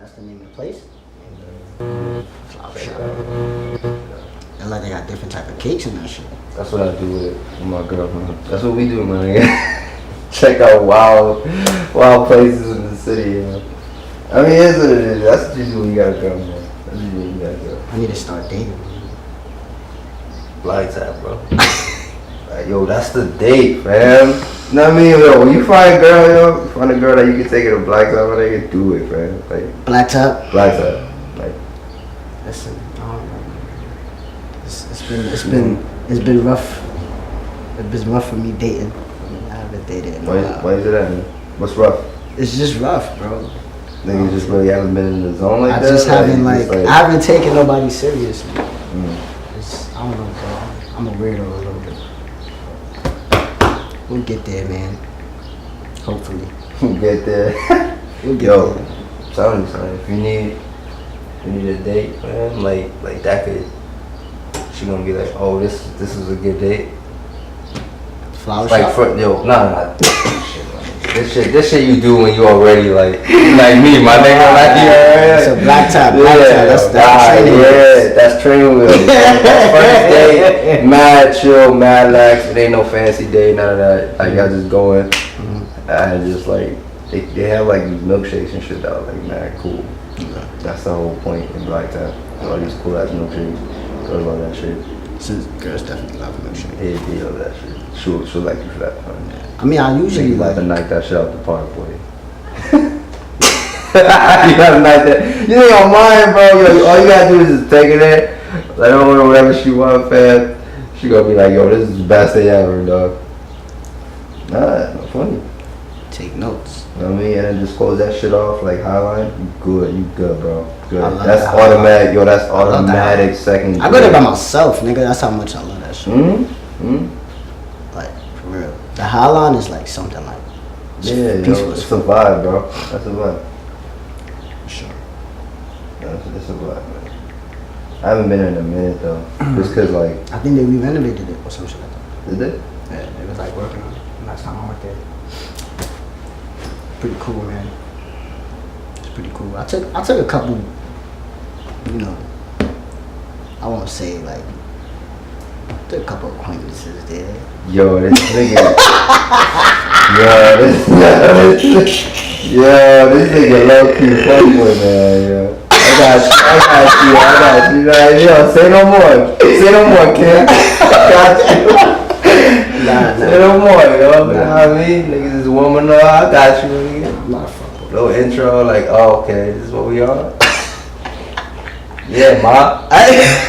That's the name of the place. Flower shop. And like they got different type of cakes and that shit. That's what I do with my girlfriend. That's what we do, man. Check out wild places in the city, you know. I mean, it is what it is. That's what you do when you got a girl, man. That's what you do when you got a girl. I need to start dating. Blind tap, bro. Like, yo, that's the date, fam. You know what I mean? Yo, when you find a girl, yo, you find a girl that you can take it to black tap, they can do it, fam. Like, black tap? Black tap. Like, listen, I don't know. It's been rough. It's been rough for me dating. I haven't dated in a while. Why is it that, man? What's rough? It's just rough, bro. Niggas just really haven't been in the zone like that? I just haven't, I haven't taken nobody seriously. I don't know, bro. I'm a weirdo a little bit. We'll get there, man. Hopefully. We'll get there. We'll get there. I'm telling you, son, if you need a date, man, like that could, she gonna be like, oh, this is a good date. Flower shop? Nah. This shit you do when you already like me, my nigga, like you. So black tap, that's training wheels. Yeah, that's training wheels. That's first date, mad chill, mad lax. It ain't no fancy day, none of that. Like y'all just going, and just like they have like these milkshakes and shit that are like mad cool. That's the whole point in black tap. All these cool ass milkshakes. Girls love that shit. Girls definitely love milkshake. Yeah, they love that shit. She'll like you for that. I mean, I usually like to knock that shit out the park, boy. You gotta knock that. You ain't on mine, bro. Yo, all you gotta do is just take it there, let her order whatever she want, fam. She gonna be like, yo, this is the best day ever, dog. Nah, no funny. Take notes. You know what I mean? And then just close that shit off, like highline. You good, bro. Good. That's automatic, yo. That's automatic. Second. I go there by myself, nigga. That's how much I love that shit. Like for real. The Highline is like something like peaceful. It's a vibe, bro. That's a vibe. For sure. It's a vibe, man. I haven't been in a minute though. Just cause like I think they renovated it or some shit like that. Did they? Yeah, they was like working on it last time I went there. Pretty cool, man. It's pretty cool. I took a couple, you know, I won't say like, I took a couple acquaintances there. Yo, this nigga. This nigga low key fuckboy, man. Yo. I got you. Yo, say no more, kid. Got you. Say no more, yo. You know what I mean? Niggas is warming up. I got you. I'm not a fuckboy. Little intro, like, oh, okay, this is what we are. Yeah, ma.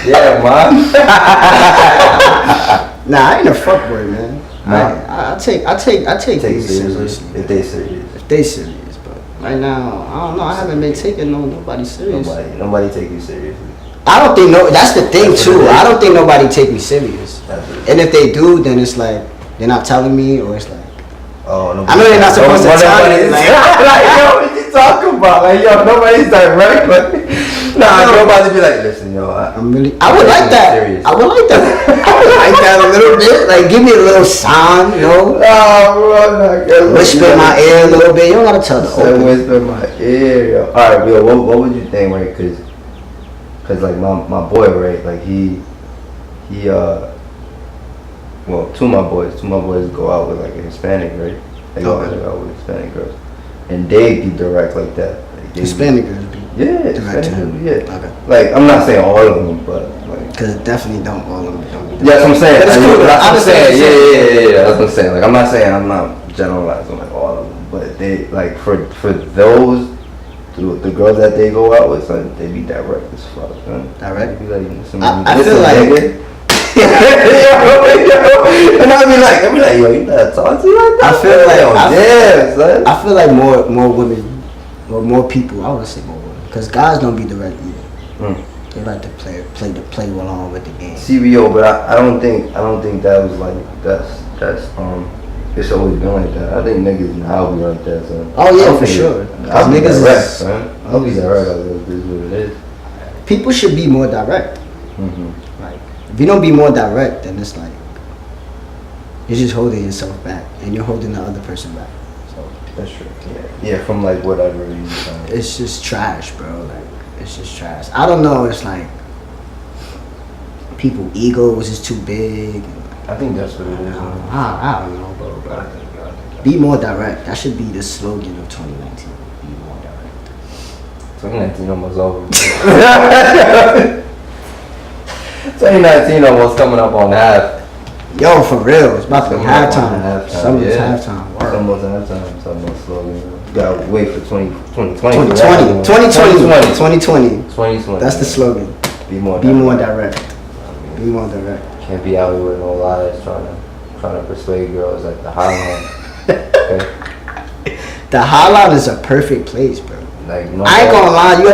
Yeah, ma. Nah, I ain't a fuckboy, man. I take it seriously. If they serious. But right now, I don't know. I haven't been taking nobody serious. Nobody take you seriously. I don't think that's the thing too. I don't think nobody take me serious. And if they do, then it's like they're not telling me, or it's like, oh, no. I know they're not supposed to tell me. Like, yo, what you talking about? Like, yo, nobody's direct. Nah, nobody be like, listen, yo, I would like that. I would like that. I would like that a little bit. Like, give me a little sign, you know? Whisper in my ear a little bit. You don't gotta tell the open. Whisper in my ear, yo. All right, yo, what would you think, right? Cause like my boy, right? Like well, two of my boys go out with like a Hispanic, right? They go out with Hispanic girls, and they be direct like that. Like, Hispanic girls be direct to him. Yeah. Okay. Like I'm not saying all of them, but like. Cause definitely don't all of them. Yeah, that's what I'm saying. That's cool. That's what I'm saying. Yeah. That's what I'm saying. Like I'm not saying I'm not generalizing like all of them, but they like for those. The girls that they go out with, son, they be direct as fuck, man. Direct? Be like, I feel like. And I'll be like, yo, you gotta talk to you like that. I feel like more women, or more people. I want to say more women, because guys don't be direct either. They like to play along with the game. CBO, but I don't think that was like that's it's always been like that. I think niggas now be like that, son. Oh yeah, for sure. I'll be niggas direct, man. I'll be direct. This is what it is. People should be more direct. Like, if you don't be more direct, then it's like you're just holding yourself back, and you're holding the other person back. So That's true. Yeah, from like whatever you It's just trash, bro. Like, it's just trash. I don't know. It's like people egos is too big. I think that's what it is. I don't know, bro. Be more direct. That should be the slogan of 2019. Be more direct. 2019 almost over. 2019 almost coming up on half. Yo, for real, it's about to be halftime. Summer's halftime. It's almost halftime. It's almost slogan. You gotta wait for 2020. 2020. That's the slogan. Be more direct. Be more direct. Can't be out here with no lies trying to persuade girls at the Highline. Okay? The Highline is a perfect place, bro. Like, no, I ain't gonna lie. You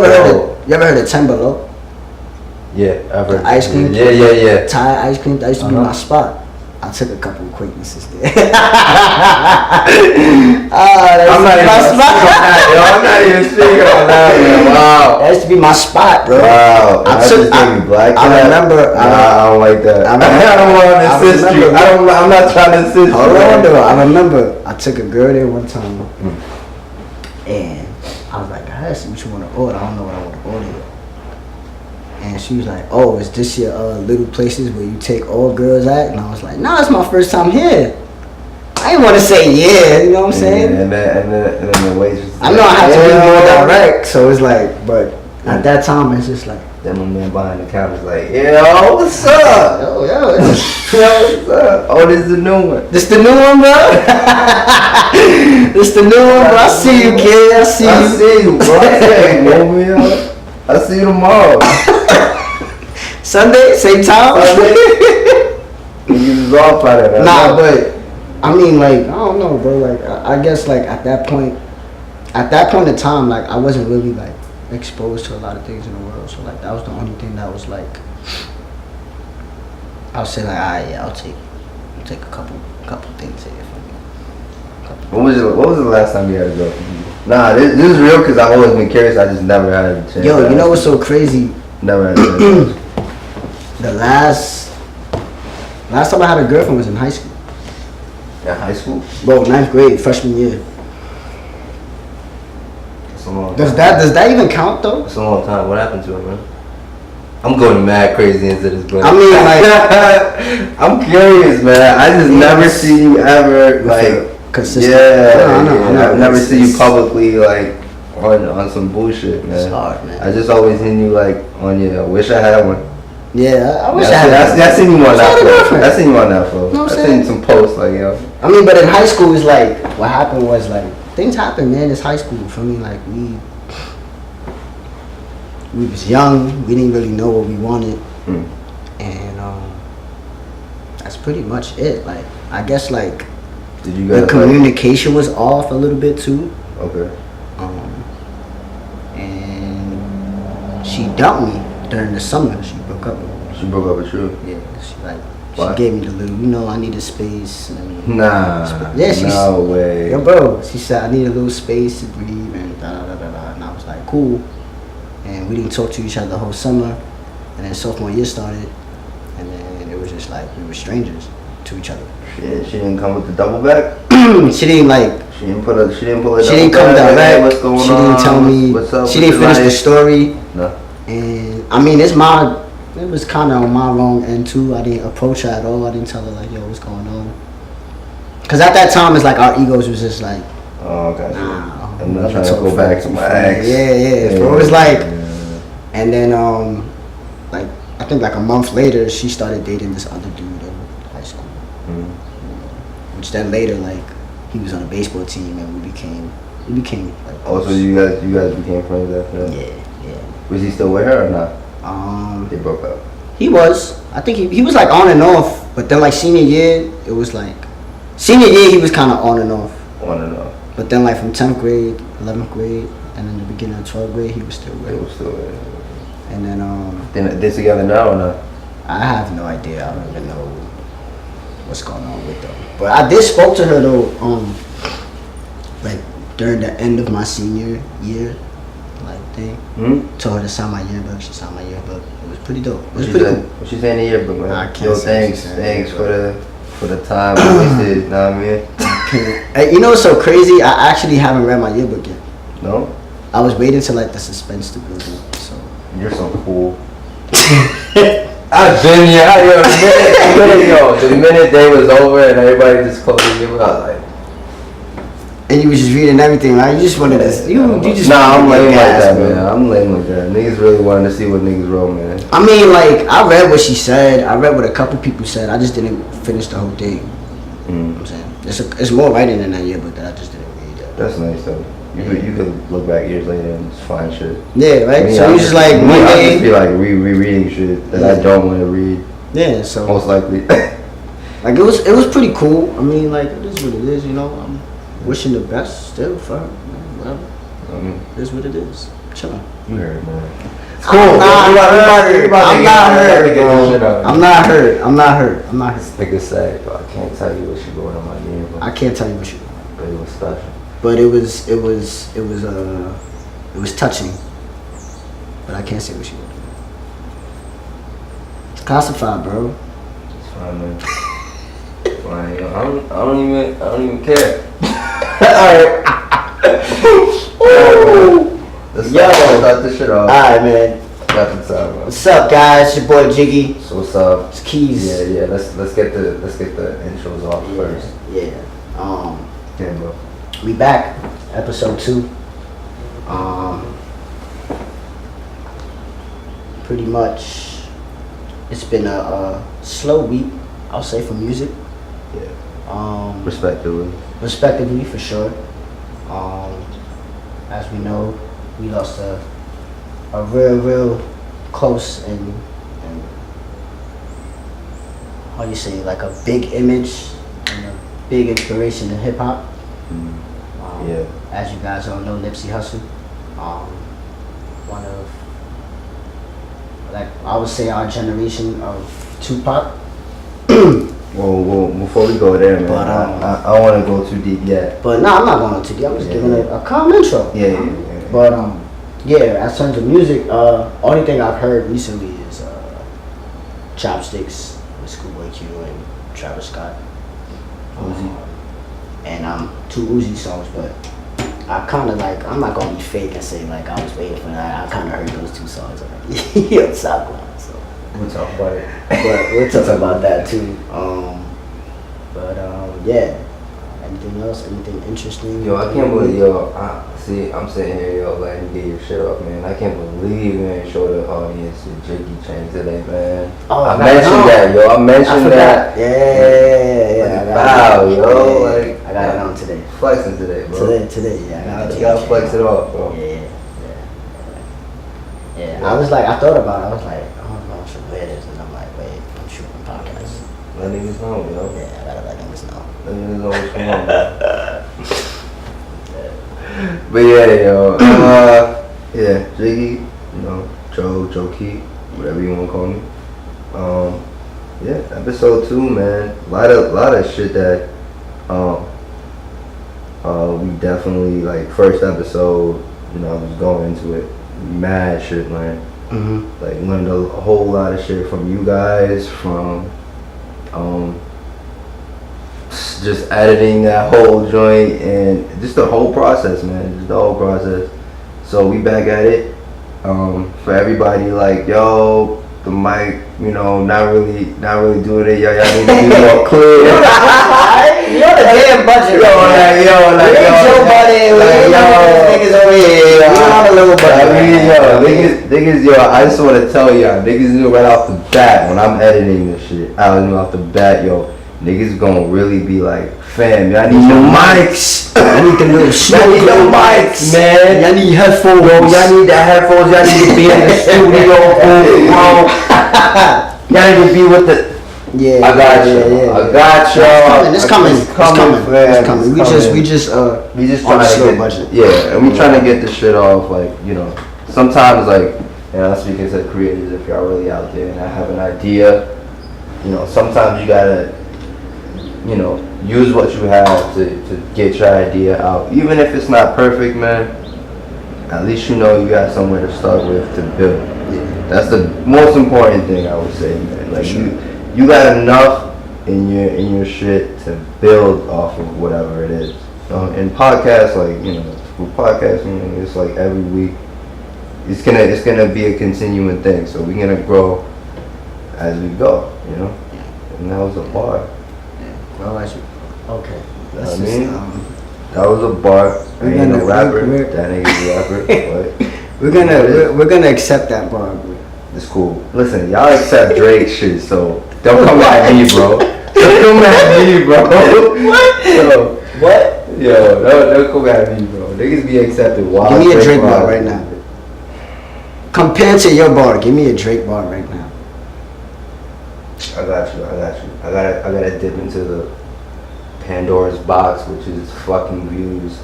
ever heard of 10 Below? Yeah, I've heard. Ice cream. Yeah. Thai ice cream. That used to be my spot. I took a couple acquaintances there. I'm not even speaking on that, man. Wow. That used to be my spot, bro. Wow. I remember. I don't like that. I don't want to assist you. I'm not trying to assist you. Hold on, though. I remember I took a girl there one time, and I was like, I see what you want to order. I don't know what I want to order yet. And she was like, oh, is this your little places where you take all girls at? And I was like, nah, it's my first time here. I didn't want to say yeah, you know what I'm saying? And then the waitress. I know I have to be more direct, so it's like, but at that time, it's just like. Then my man behind the counter's like, yo, what's up? Yo. What's up? Oh, this is the new one. This the new one, bro? This the new one, bro? I see you, kid. I see you, bro. I see you tomorrow. Sunday, same time? You was off by that. Nah, but I mean, like, I don't know, bro. Like, I guess, like, at that point in time, like, I wasn't really, like, exposed to a lot of things in the world. So, like, that was the only thing that was, like, I'll say, like, I'll take a couple things here for me. What was the last time you had a girlfriend? Nah, this is real because I've always been curious. I just never had a chance. Yo, you know what's so crazy? Never had a chance. The last time I had a girlfriend was in high school. Yeah, high school? Bro, 9th grade, freshman year. That's a long time. Does that even count though? It's a long time. What happened to her, man? I'm going mad crazy into this, bro. I mean, like, I'm curious, man. I just never see you ever, like, consistent. Yeah, I never see you publicly, like, on some bullshit, man. It's hard, man. I just always seen you, like, on your, I wish I had one. Yeah, I wish I had one. I seen you on that floor. I seen you on that floor. I seen some posts, like, yo. I mean, but in high school, it's like, what happened was, like, things happen, man. It's high school. For me, like, we was young. We didn't really know what we wanted. And that's pretty much it. Like, I guess, like, did you guys the communication was off a little bit, too. Okay. And she dumped me during the summer. She broke up with me. She broke up with you? Yeah, she What? gave me the little, I needed space. And Nah. yeah, no way. Yo, bro, she said I need a little space to breathe and da-da-da-da-da. And I was like, cool. And we didn't talk to each other the whole summer. And then sophomore year started. And then it was just like we were strangers to each other. Shit, she didn't come with the double back? She didn't like. She didn't pull a She didn't come direct. Hey, what's going on? She didn't tell me. What's up? She didn't finish the story. No. And I mean, it was kind of on my wrong end too. I didn't approach her at all. I didn't tell her like, yo, what's going on? Cause at that time, it's like our egos was just like, oh, okay. Nah, I'm not trying to go back to my ex. Yeah. So it was like, and then like I think like a month later, she started dating this other dude in high school. Which then later, like, he was on a baseball team and we became like. Oh, so you guys became friends after that? Yeah. Was he still with her or not? They broke up. He was. I think he was like on and off, but then like senior year, it was like senior year he was kind of on and off. On and off. But then like from 10th grade, 11th grade, and then the beginning of 12th grade, he was still with. He was still with. And then They're together now or not? I have no idea. I don't even know what's going on with them. But I did spoke to her though, like during the end of my senior year, like thing. Told her to sign my yearbook. She signed my yearbook. It was pretty dope. It was pretty cool. What she saying in the yearbook, man? I can't Yo, say thanks for the time wasted. Know what I mean? I Hey, you know what's so crazy? I actually haven't read my yearbook yet. No? I was waiting till like the suspense to build up. So You're so cool. I've been here. The minute day was over and everybody just closed the yearbook, I was like. And you was just reading everything, right? You just wanted to. You just. Nah, I'm lame like that, bro. man. I'm lame like that. Niggas really wanted to see what niggas wrote, man. I mean, like, I read what she said. I read what a couple people said. I just didn't finish the whole thing. You know what I'm saying? It's more writing in that yearbook that I just didn't read. That's nice, though. You could look back years later and just find shit. Yeah, right? So you just like, one day. I just be like rereading shit that I don't want to read. Yeah, so. Most likely. Like, it was pretty cool. I mean, like, it is what it is, you know? I'm wishing the best still for her. Whatever. It is what it is. Chillin'. You heard, man. It's cool. I'm not hurt. This nigga said, I can't tell you what she wrote on my name. I can't tell you what she wrote. But it was special. But it was touching. But I can't say what she wrote. It's classified, bro. It's fine, man. Fine, yo. I don't even care. Alright. Let's start this shit off. Alright, man. Got the time, bro. What's up, guys? It's your boy Jiggy. So what's up? It's Keys. Yeah. Let's get the intros off first. Yeah. Yeah, bro. We back, episode 2. Pretty much, it's been a slow week, I'll say, for music. Yeah. Respectively, for sure. As we know, we lost a real close and how you say, like a big image and a big inspiration in hip hop. Yeah. As you guys all know, Nipsey Hussle, one of, like, I would say, our generation of Tupac. Well, before we go there, man, But, I don't want to go too deep yet. But no, I'm not going too deep. I'm just giving a calm intro. Yeah. But as terms of music, only thing I've heard recently is Chopsticks with ScHoolboy Q and Travis Scott. Uzi. And 2 Uzi songs, but I kind of like, I'm not gonna be fake and say like I was waiting for that. I kind of heard those 2 songs already. On SoundCloud, so We'll talk about it. but we'll talk about that too. Yeah. Anything else? Anything interesting? Yo, I can't believe, I'm sitting here, yo, letting you get your shit off, man. I can't believe you ain't show the audience the Jiggy chain today, man. Oh, I mentioned that, yo. I mentioned that. Yeah. Wow, yo. Like, I got it on today. Flexing today, bro. Today, yeah. I got it. You gotta flex it off, bro. Yeah. I was like, I thought about it. I was like, I don't know if I should wear this. And I'm like, wait, I'm shooting a podcast. Let niggas know, yo. Yeah, I gotta let niggas know. Let niggas know what's going on, bro. But yeah, yo. Yeah, Jiggy, you know, Joe Key, whatever you wanna call me. Yeah, episode 2, man. A lot of shit that we definitely, like, first episode, you know, I was going into it, mad shit, man. Like, learned a whole lot of shit from you guys, from just editing that whole joint and just the whole process, man. Just the whole process. So we back at it. For everybody, like, yo, the mic, you know, not really doing it. Y'all need to be more clear. You're the damn budget. Joe buddy. Niggas over here. We're on a little budget. Niggas, I just want to tell y'all, niggas knew right off the bat when I'm editing this shit. I knew off the bat, yo, niggas gonna really be like, fam, y'all need your mics. I need the little Y'all need your mics, man. Y'all need headphones. Yo, y'all need that headphones. Y'all need to be in the studio, bro. Y'all need to be with the. Yeah, I got you. It's coming. We just trying to get budget. Yeah, and we trying to get this shit off. Like, you know, sometimes, like, you know, speaking to creators, if y'all really out there and I have an idea, you know, sometimes you gotta, you know, use what you have to get your idea out. Even if it's not perfect, man, at least you know you got somewhere to start with to build. Yeah. That's the most important thing I would say, man. Like, you got enough in your shit to build off of whatever it is. And podcasts, like, you know, with podcasting, it's like every week. It's gonna be a continuing thing. So we're gonna grow as we go, you know. And that was a bar. Yeah. Well, as you. Okay. That's that was a bar. I ain't a rapper. That nigga's a rapper. But we're gonna accept that bar. It's cool. Listen, y'all accept Drake shit, so don't come at me, bro. Don't come at me, bro. What? Yo, What? Yo, don't come at me, bro. Niggas be accepting wild. Give me a Drake bar right now. Compared to your bar, give me a Drake bar right now. I got you. I gotta dip into the Pandora's box, which is fucking views.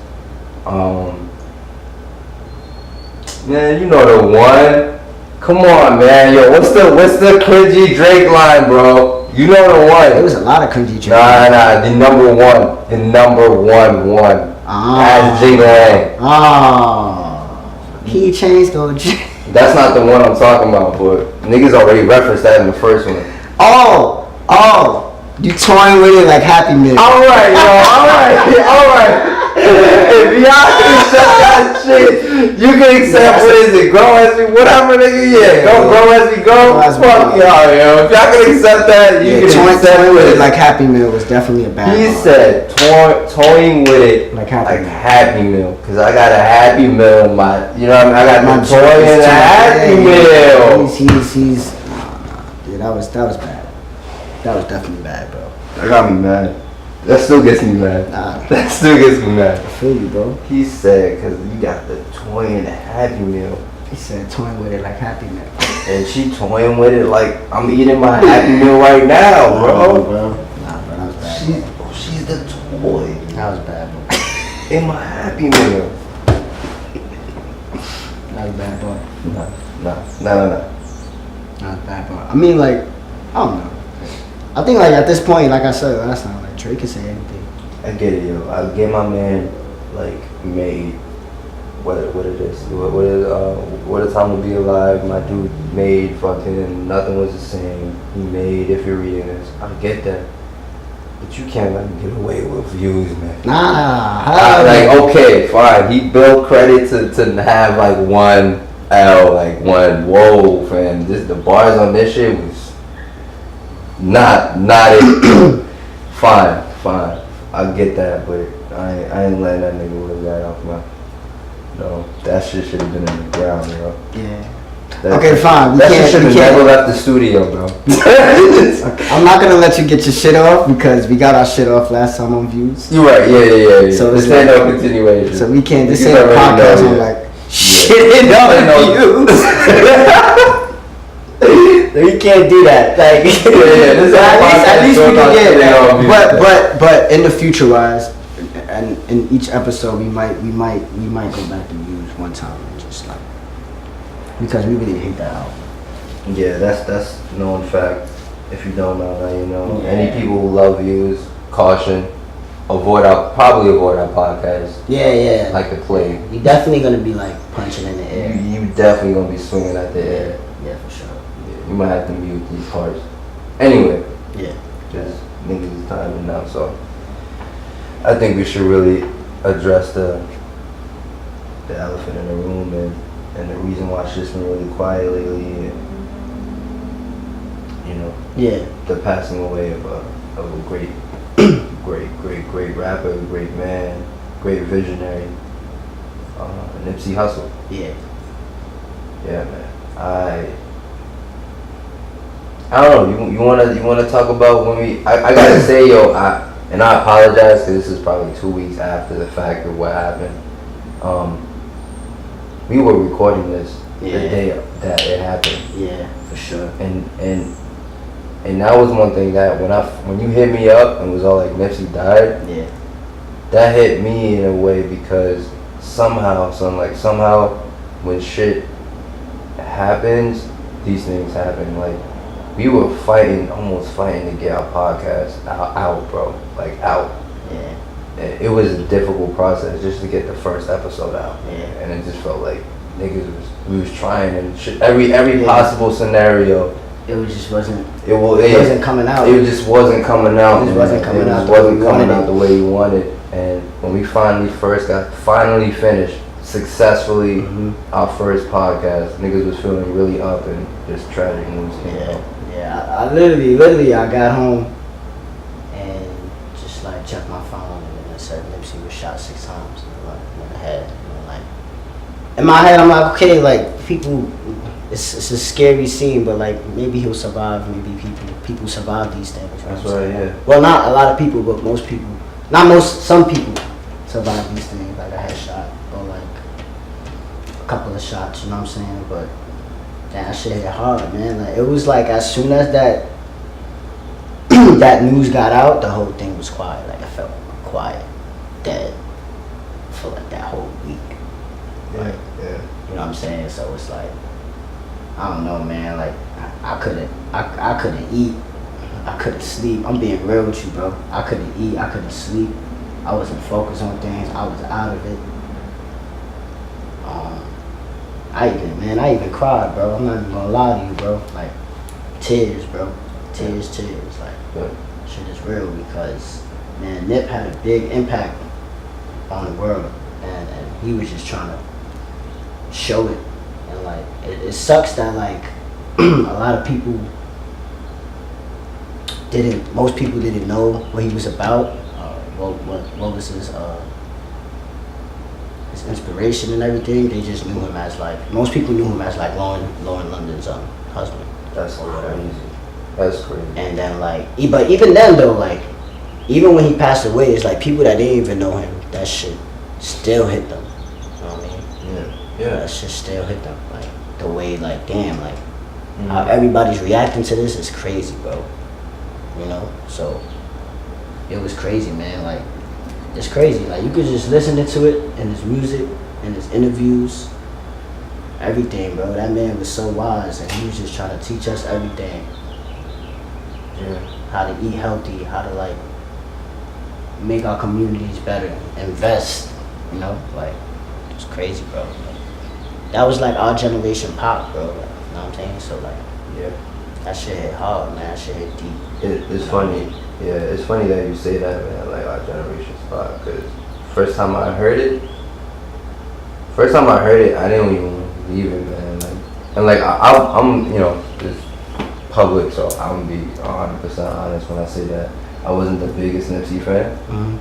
Man, you know the one. Come on, man. Yo, what's the cringy Drake line, bro? You know the one. There was a lot of cringy Drake. Nah, the number one. As Jingling. Key chains go. That's not the one I'm talking about, but niggas already referenced that in the first one. Oh, you toying with it like Happy Meal. Alright, yo, alright. If y'all can accept that shit, you can accept, what is it, grow as we, whatever, nigga, yeah, grow as we go, fuck y'all, yo. If y'all can accept that, you can accept toying with it like Happy Meal was definitely a bad He bar. said toying with it like Happy Meal, because I got a Happy Meal in my, you know what I mean, I got the toy and a Happy Meal. He's dude, that was bad. That was definitely bad, bro. That got me mad. That still gets me mad. That still gets me mad. I feel you, bro. He said, because you got the toy and a Happy Meal. He said toying with it like Happy Meal. And she toying with it like I'm eating my Happy Meal right now, bro. Nah, bro, that was bad. She's the toy. That was bad, bro. In my Happy Meal. That was bad, bro. No. That was bad, bro. I mean, like, I don't know. I think, like, at this point, like I said last time, like, Drake can say anything. I get it, yo. I get my man, like, made what it is. What a time to be alive. My dude made fucking Nothing Was the Same. He made If You're Reading This. I get that. But you can't let him get away with views, man. Like, okay, fine. He built credit to have, like, one L, like, one, whoa, fam. The bars on this shit was not it. Fine. I get that, but I ain't letting that nigga live that off my. No, that shit should have been in the ground, bro. Yeah. Okay, fine. That shit should have never left the studio, bro. Okay, I'm not gonna let you get your shit off because we got our shit off last time on views. You right, yeah. So this ain't no continuation. So we can't. This ain't a podcast on like shit on views. We can't do that. Like, at least we can get that. But in the future wise, and in each episode, we might go back to views one time and just like, because we really hate that album. Yeah, that's known fact. If you don't know, now you know. Yeah. Any people who love views, caution. Probably avoid our podcast. Yeah. Like the plague. You're definitely gonna be like punching in the air. You definitely gonna be swinging at the air. Yeah, for sure. You might have to mute these parts. Anyway. Yeah. Just niggas is timing now, so I think we should really address the elephant in the room and the reason why shit's been really quiet lately, and you know, the passing away of a great rapper, great man, great visionary, Nipsey Hussle. Yeah, man. I don't know. You wanna talk about when we? I gotta say, yo, and I apologize because this is probably 2 weeks after the fact of what happened. We were recording this the day that it happened. Yeah, for sure. And that was one thing that when you hit me up and was all like Nipsey died. Yeah. That hit me in a way because somehow when shit happens, these things happen. Like, we were almost fighting to get our podcast out, bro. Like, out. Yeah. It was a difficult process just to get the first episode out. Yeah. And it just felt like we was trying and shit, every possible scenario it was just wasn't. It wasn't coming out. It just wasn't coming out. It just wasn't coming out. Wasn't coming out the way you wanted. And when we finally finished successfully our first podcast, niggas was feeling really up and just tragic news came out. Yeah. I literally, I got home and just like checked my phone and then it said Nipsey was shot 6 times in the head. And like in my head, I'm like, okay, like people. It's a scary scene, but like maybe he'll survive. Maybe people survive these things. You know That's right. Yeah. Well, not a lot of people, but most people. Some people survive these things, like a headshot or like a couple of shots. You know what I'm saying? But that shit hit hard, man. Like it was like as soon as that that news got out, the whole thing was quiet. Like I felt quiet, dead for like that whole week. Like, yeah. You know what I'm saying? So it's like. I don't know, man. Like I couldn't eat. I couldn't sleep. I'm being real with you, bro. I couldn't eat. I couldn't sleep. I wasn't focused on things. I was out of it. I even cried, bro. I'm not even gonna lie to you, bro. Like tears, bro. Tears. Like shit is real because man, Nip had a big impact on the world, and he was just trying to show it. And like it sucks that like a lot of people most people didn't know what he was about, what was his inspiration and everything. They just knew him as like, most people knew him as like Lauren London's husband. That's crazy. That's crazy. And then like, but even then though, like even when he passed away, it's like people that didn't even know him, that shit still hit them. You know what I mean? Yeah. That shit still hit them. Like the way, like damn, like how everybody's reacting to this is crazy, bro. You know, so it was crazy, man. Like it's crazy. Like you could just listen to it in his music, in his interviews, everything, bro. That man was so wise, and he was just trying to teach us everything. Yeah. How to eat healthy, how to like make our communities better, invest. You know, like it's crazy, bro. Like, that was like our generation pop, bro. Like, you know what I'm saying? So like, yeah. That shit hit hard, man. That shit hit deep. It's funny. Yeah, it's funny that you say that, man, like our generation's spot, because first time I heard it, I didn't even believe it, man. Like, and like, I'm, you know, it's public, so I'm gonna be 100% honest when I say that. I wasn't the biggest Nipsey fan,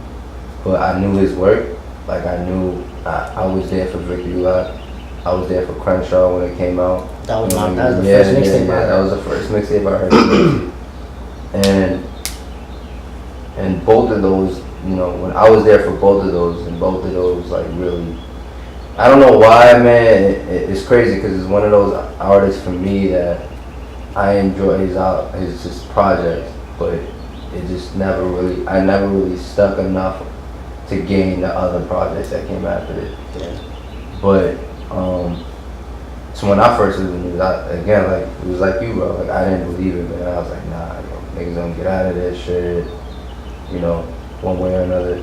but I knew his work. Like, I knew I was there for Victory Lap. I was there for Crenshaw when it came out. That was the first mixtape. Yeah, that was the first mixtape I heard. And both of those, you know, when I was there for both of those, and both of those, like, really, I don't know why, man. It's crazy because it's one of those artists for me that I enjoy his project, but it just I never really stuck enough to gain the other projects that came after it. Yeah. But so when I first listened to it, again, like it was like you, bro. Like I didn't believe it, man. I was like, nah, yo, niggas don't get out of this shit, you know, one way or another.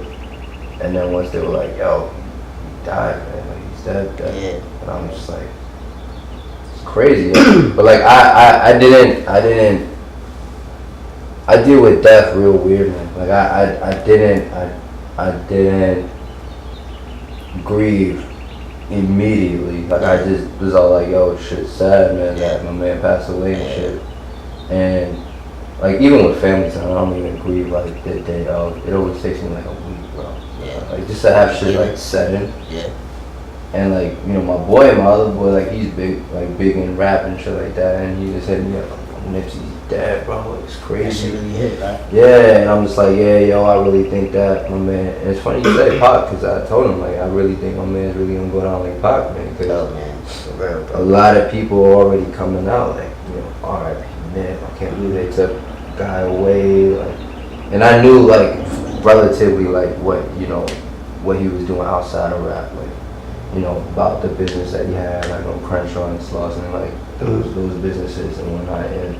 And then once they were like, yo, he died, man. Like he's dead. Yeah. And I'm just like, it's crazy. But like I deal with death real weird, man. Like I didn't grieve immediately. Like I just was all like, yo, shit's sad, man, that my man passed away and shit. And like even with family time, I don't even grieve like the day of. It always takes me like a week, bro. Yeah. Like just to have shit like set in. Yeah. And like, you know, my other boy, like he's big in rap and shit like that, and he just hit me up, Nipsey's dead, bro. Like, it's crazy. That shit really hit, right? Yeah, and I'm just like, yeah, yo, I really think that my man. And it's funny you say Pac, because I told him like I really think my man's really gonna go down like Pac, man. Oh man, for real, bro. A lot of people are already coming out like, you know, R.I.P. Nip. I can't believe they took the guy away. Like, and I knew like relatively like what he was doing outside of rap, like, you know, about the business that he had, like on Crenshaw and Slauson, and like those businesses and whatnot. And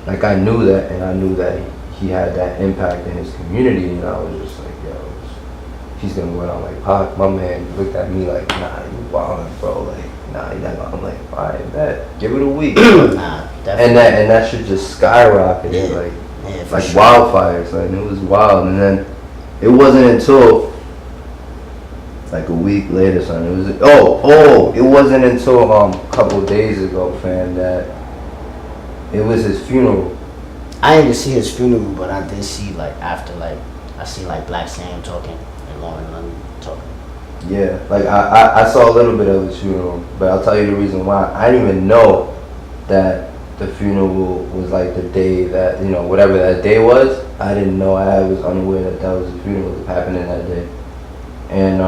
like I knew that, and I knew that he had that impact in his community, and I was just like, yo, he's gonna go out like Pac. My man looked at me like, nah, you wildin', bro. Like, nah, you're not gonna. I'm like, alright, bet. Give it a week. Nah, definitely. And that shit just skyrocketed, like sure. wildfires. Like it was wild, and then it wasn't until like a week later, son. It was it wasn't until a couple of days ago, fam, that it was his funeral. I didn't see his funeral, but I did see like after like I see like Black Sam talking and Lauren London talking. Yeah, like I saw a little bit of his funeral, but I'll tell you the reason why. I didn't even know that the funeral was like the day that, you know, whatever that day was. I didn't know. I was unaware that was the funeral happening that day. And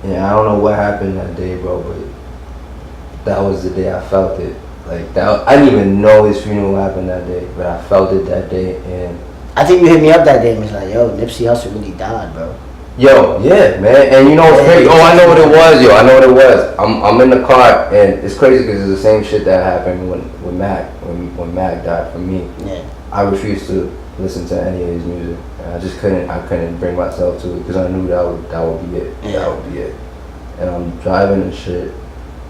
yeah, I don't know what happened that day, bro, but that was the day I felt it. Like that, I didn't even know his funeral happened that day, but I felt it that day. And I think you hit me up that day and was like, yo, Nipsey Hussle really died, bro. Yo, yeah, man, and you know what's crazy? Oh, I know what it was, yo. I know what it was. I'm in the car, and it's crazy because it's the same shit that happened when Mac died for me. Yeah. I refused to listen to any of his music. And I couldn't bring myself to it because I knew that would be it. Yeah. That would be it. And I'm driving and shit,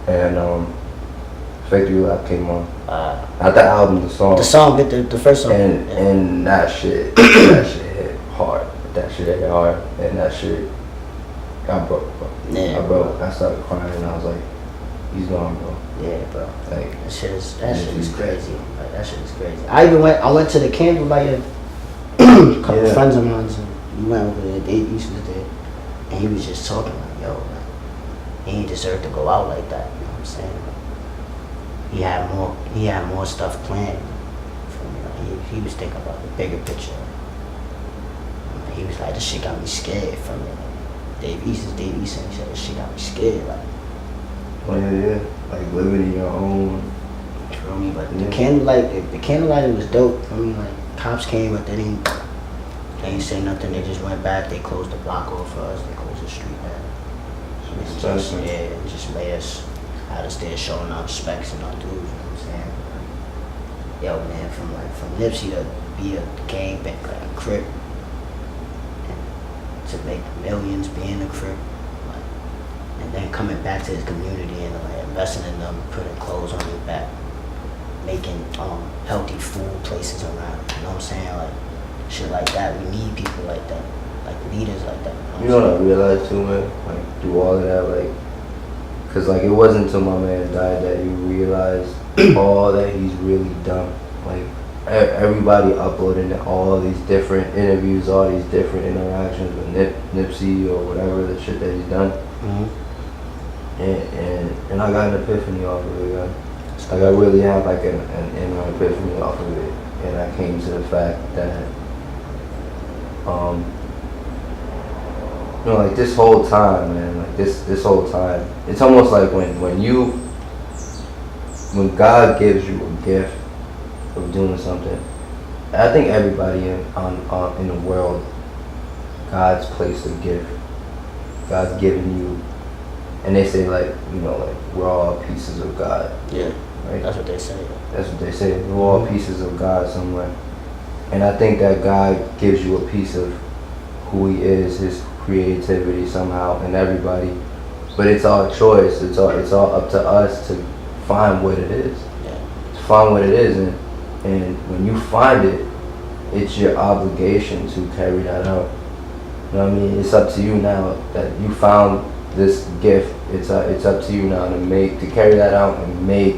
and Victory Lap came on. Not the album, the song. The song, the first song. And that shit hit hard. That shit hit hard, and that shit, I broke, bro. Yeah, I broke. I started crying, and I was like, he's gone, bro. Yeah, bro. Like that shit is crazy. Like that shit is crazy. I went to the candlelight. A couple friends of mine, and we went over there. Dave East was there, and he was just talking like, yo, man, he ain't deserve to go out like that. You know what I'm saying? He had more stuff planned. He was thinking about the bigger picture. He was like, this shit got me scared from it. Dave East, and he said, this shit got me scared. Like, oh yeah, like living in your own. You feel me? But the candlelight was dope. I mean, like, cops came, but they didn't say nothing. They just went back. They closed the block off for us. They closed the street down. And just made us, had us there showing our specs and our dudes. You know what I'm saying? Yo, man, from Nipsey to be a gangbang, like a crip. To make millions being a crip, like, and then coming back to his community and like investing in them, putting clothes on their back, making healthy food places around. You know what I'm saying? Like shit like that. We need people like that, like leaders like that. You know what I realized too, man? Like through all of that, like, cause like it wasn't until my man died that you realized all that he's really done. Like everybody uploading all these different interviews, all these different interactions with Nipsey or whatever the shit that he's done. And I got an epiphany off of it, man. Like I really had like an epiphany off of it, and I came to the fact that you know, like this whole time, man, like this whole time, it's almost like when God gives you a gift of doing something. I think everybody in the world, God's placed a gift. God's given you, and they say like, you know, like we're all pieces of God. Yeah, right. That's what they say. That's what they say. We're all pieces of God somewhere, and I think that God gives you a piece of who He is, His creativity somehow, and everybody. But it's our choice. It's all up to us to find what it is. Yeah. To find what it is, and when you find it, it's your obligation to carry that out. You know what I mean? It's up to you now that you found this gift. It's up to you now to carry that out and make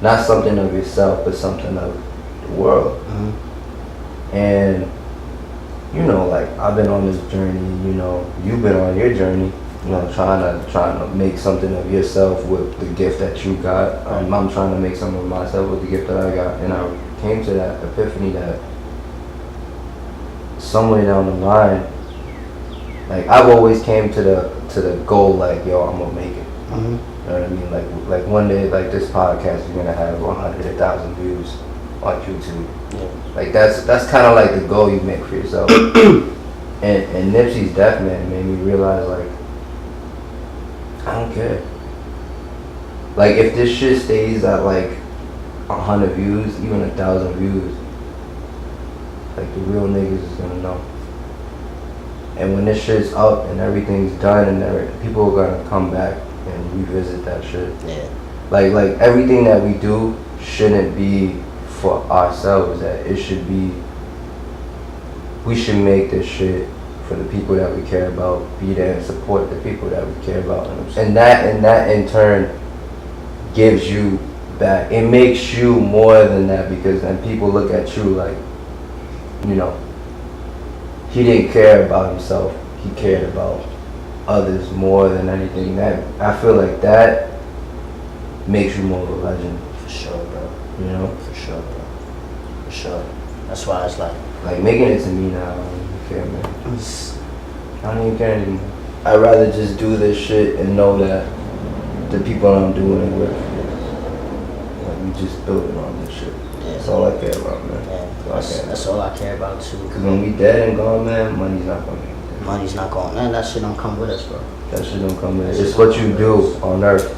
not something of yourself, but something of the world. Mm-hmm. And you know, like I've been on this journey. You know, you've been on your journey. You know, trying to make something of yourself with the gift that you got. I'm trying to make something of myself with the gift that I got, and I came to that epiphany that somewhere down the line, like I've always came to the goal, like, yo, I'm gonna make it. Mm-hmm. You know what I mean? Like one day, like this podcast is gonna have 100,000 views on YouTube. Yeah. Like that's kind of like the goal you make for yourself. and Nipsey's death, man, made me realize, like, I don't care. Like if this shit stays at like 100 views, even 1,000 views, like the real niggas is gonna know. And when this shit's up and everything's done and people are gonna come back and revisit that shit. Yeah. Like everything that we do shouldn't be for ourselves. That it should be. We should make this shit for the people that we care about. Be there and support the people that we care about, and that in turn gives you back. It makes you more than that, because then people look at you like, you know, he didn't care about himself. He cared about others more than anything. That I feel like that makes you more of a legend. For sure, bro. You know? For sure, bro. For sure. That's why it's like making it to me now, I don't even care, man. I don't even care anymore. I'd rather just do this shit and know that the people I'm doing it with, like, we just building on this shit. Yeah. That's all I care about, man. Yeah. That's all I care about too. Because when we dead and gone, man, money's not gonna make it. Money's not going. Man, that shit don't come with us, bro. That shit don't come with it. It's what you do on earth.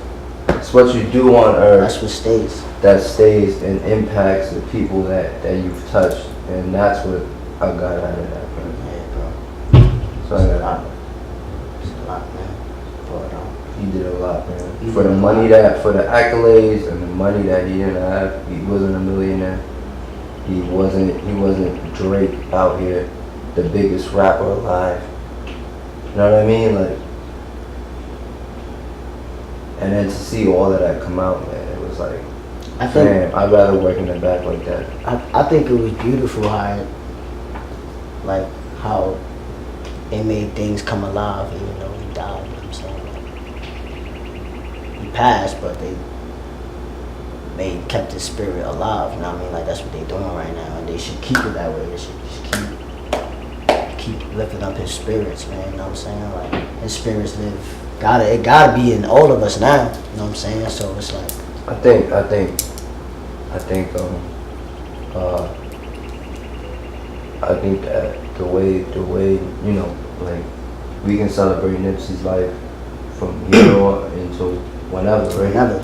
It's what you do on earth. That's what stays. That stays and impacts the people that you've touched. And that's what I got out of that, man. Yeah, bro. So I got It's a lot, man. But he did a lot, man. For the money for the accolades and the money that he didn't have, he wasn't a millionaire. He wasn't Drake out here, the biggest rapper alive. You know what I mean? Like, and then to see all of that come out, man, it was like, man, I'd rather work in the back like that. I think it was beautiful how they made things come alive, even though he died. You know what I'm saying? He passed, but they kept his spirit alive. You know what I mean? Like, that's what they're doing right now, and they should keep it that way. They should just keep lifting up his spirits, man. You know what I'm saying? Like, his spirits live. It gotta be in all of us now. You know what I'm saying? So it's like, I think that the way you know, like, we can celebrate Nipsey's life from here on until whenever, right? Whenever,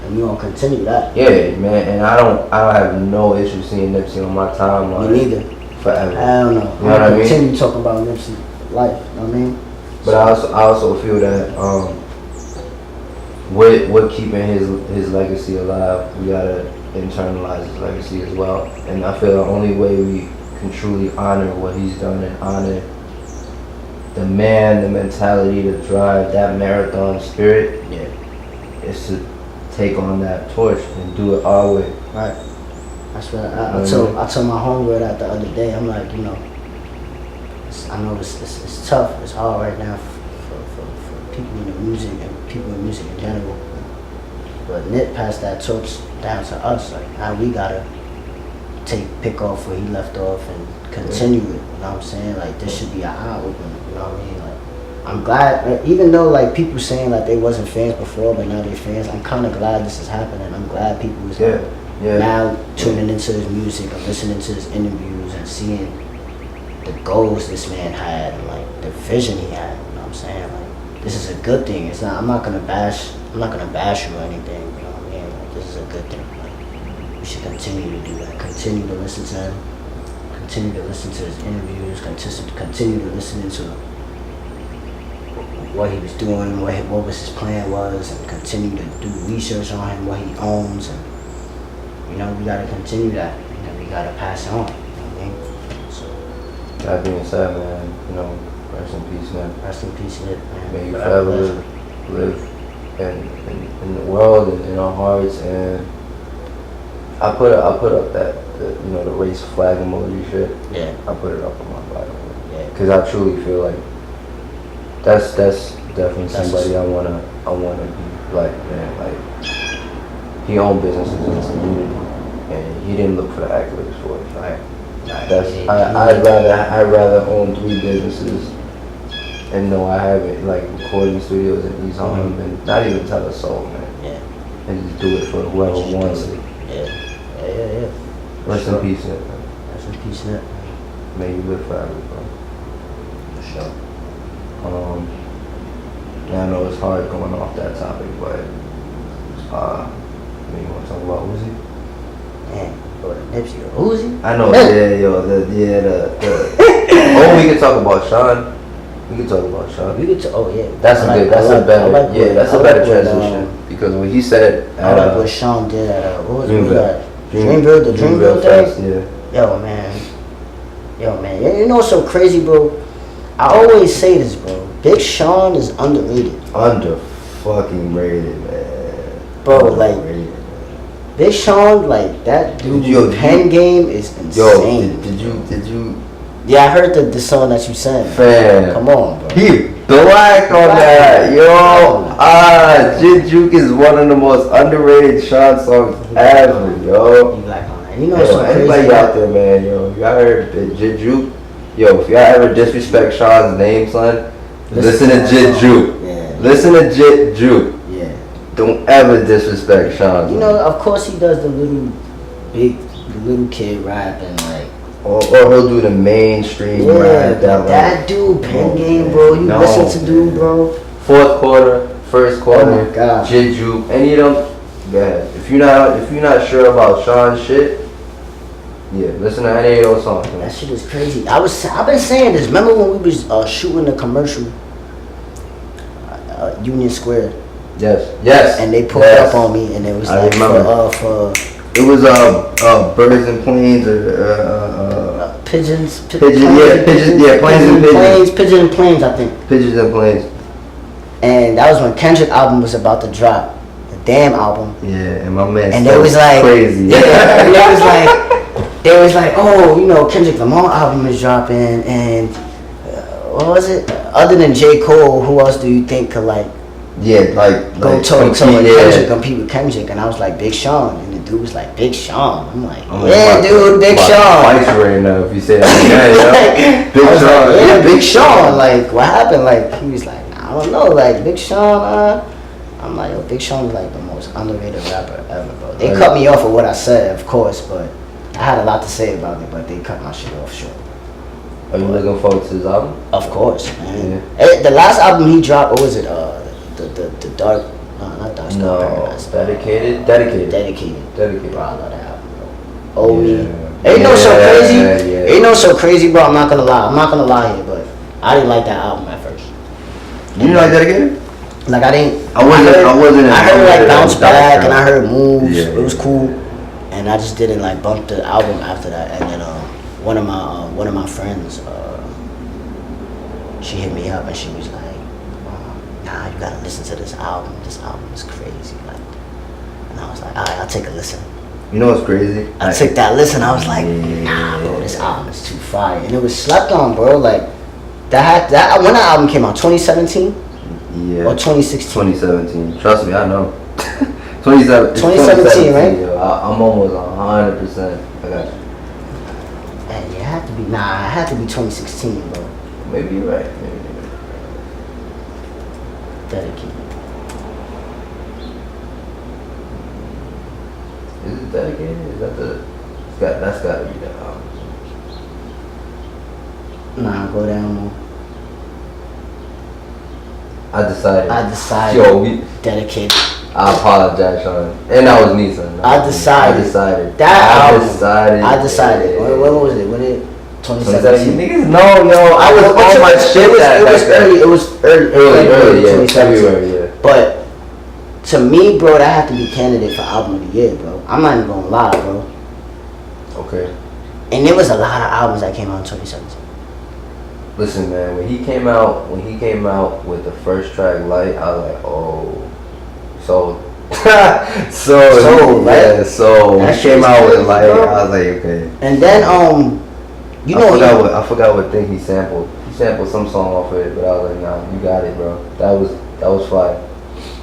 and we gonna continue that. Yeah, man. And I don't have no issue seeing Nipsey on my timeline. Me neither. Forever. I don't know. You know what I mean? Continue talking about Nipsey's life. You know what I mean? But I also feel that with keeping his legacy alive, we gotta internalize his legacy as well. And I feel the only way we can truly honor what he's done and honor the mentality to drive that marathon spirit, is to take on that torch and do it our way. Right. That's what I told my homegirl that the other day. I'm like, you know, I know it's tough, it's hard right now for people in the music and people in music in general. But Nip passed that torch down to us. Like, now we gotta pick off where he left off and continue it. You know what I'm saying? Like, this should be an eye opener. You know what I mean? Like, I'm glad, even though like people saying like they wasn't fans before, but now they're fans. I'm kind of glad this is happening. I'm glad people is now tuning into his music and listening to his interviews and seeing the goals this man had and like the vision he had. You know what I'm saying? Like, this is a good thing. It's not. I'm not gonna bash you or anything. You know what I mean? Like, this is a good thing. Like, we should continue to do that. Continue to listen to him. Continue to listen to his interviews. Continue to listen to what he was doing, what was his plan was, and continue to do research on him, what he owns, and you know, we gotta continue that. You know, we gotta pass it on. You know what I mean? So that being said, man, you know, rest in peace, man. Rest in peace, Nip, man. May you forever live in the world and in our hearts. And I put up that you know, the race flag emoji shit. Yeah. I put it up on my bio. Yeah. Because I truly feel like that's definitely somebody I wanna be like, man. Like, he owned businesses in his community, and he didn't look for the accolades for it. Like, I'd rather own 3 businesses and know I have it, like recording studios in East Harlem, and not even tell a soul, man. Yeah. And just do it for whoever wants it. Yeah. Rest in peace, Nip, man. Rest in peace, Nip. May you live forever, bro. For sure. Yeah, I know it's hard going off that topic, but you want to talk about Uzi? Man, or Nipsey or Uzi? I know, yeah, yo, the oh, we can talk about Sean. We can talk about Sean. We could. Oh yeah. That's a better. That's a better transition. What, because what he said. I like what Sean did at what was Dreamville. Dreamville, the Dreamville thing. Yeah. Yo man. You know what's so crazy, bro? I always say this, bro. Big Sean is underrated. Under fucking rated, man. Bro, like Big Sean, like that dude. Pen game is insane. Yo, did you? Yeah, I heard the song that you sang. Fam. Come on, bro. He black on that. Yo, Jit Juke is one of the most underrated Sean songs ever, yo. You black on that. You know what's so crazy? Anybody out there, man, yo. Y'all heard Jit Juke? Yo, if y'all ever disrespect Sean's name, son, listen to Jit Juke. Yeah. Listen to Jit Juke. Yeah. Don't ever disrespect Sean. You know, of course he does the little kid rap and like. Or he'll do the mainstream rap. That dude, pen game, bro. You listen to dude, bro. Fourth quarter, first quarter. Oh my God. Jit Juke, any of them. Go ahead. If you're not sure about Sean's shit, yeah, listen to any of those songs. Man. That shit is crazy. I've been saying this. Remember when we was shooting the commercial, Union Square? Yes. And they pulled up on me, and it was like for. It was birds and planes or pigeons. Planes and pigeons. Pigeons and planes, I think. Pigeons and planes. And that was when Kendrick album was about to drop, the damn album. Yeah, and my man. And they was like crazy. Yeah, and they was like, oh, you know, Kendrick Lamar album is dropping, and what was it? Other than J. Cole, who else do you think could like? Yeah, like go toe to toe with Kendrick, compete with Kendrick, and I was like Big Sean, and the dude was like Big Sean. I'm like, dude, Big Sean. Fight you right now if you say that. Big Sean. Like, yeah, Big Sean. Like, what happened? Like, he was like, I don't know, like Big Sean. I'm like, yo, Big Sean is like the most underrated rapper ever, bro. They cut me off of what I said, of course, but I had a lot to say about it, but they cut my shit off short. Are you looking forward to his album? Of course, man. Yeah. The last album he dropped, what was it? The Dark, not Dark Star Paradise. Dedicated. Bro, I love that album, bro. Ain't no so crazy. Ain't no so crazy, bro. I'm not gonna lie here, but I didn't like that album at first. You didn't like Dedicated? Like I didn't. I wasn't. I heard like Bounce Back and I heard Moves. Yeah, it was cool, and I just didn't like bump the album after that. And then one of my friends, she hit me up and she was like, nah, you gotta listen to this album. This album is crazy. Like, and I was like, alright, I'll take a listen. You know what's crazy? I took that listen. I was like, nah, bro, this album is too fire, and it was slept on, bro. Like that when that album came out, 2017. Yeah. Or 2016. 2017. Trust me, I know. 2017, right? Yo, I'm almost 100%. I got you. Man, it had to be. Nah, it had to be 2016, bro. Maybe you're right. Dedicated. Is it Dedicated? Is that that's gotta be that album. Nah, go down more. I decided. Yo, Dedicated. I apologize, Sean. And that was me, son. I decided. That album. I decided. When was it? When it? 2017. Niggas know, yo. I was on my shit. It was early, yeah, February, yeah. But to me, bro, that had to be candidate for album of the year, bro. I'm not even gonna lie, bro. Okay. And there was a lot of albums that came out in 2017. Listen, man, when he came out with the first track, Light, I was like, oh, so right? Yeah, so when he came out with Light, bro. I was like, okay. And then you know, I forgot what thing he sampled. He sampled some song off of it, but I was like, nah, you got it, bro. That was fire.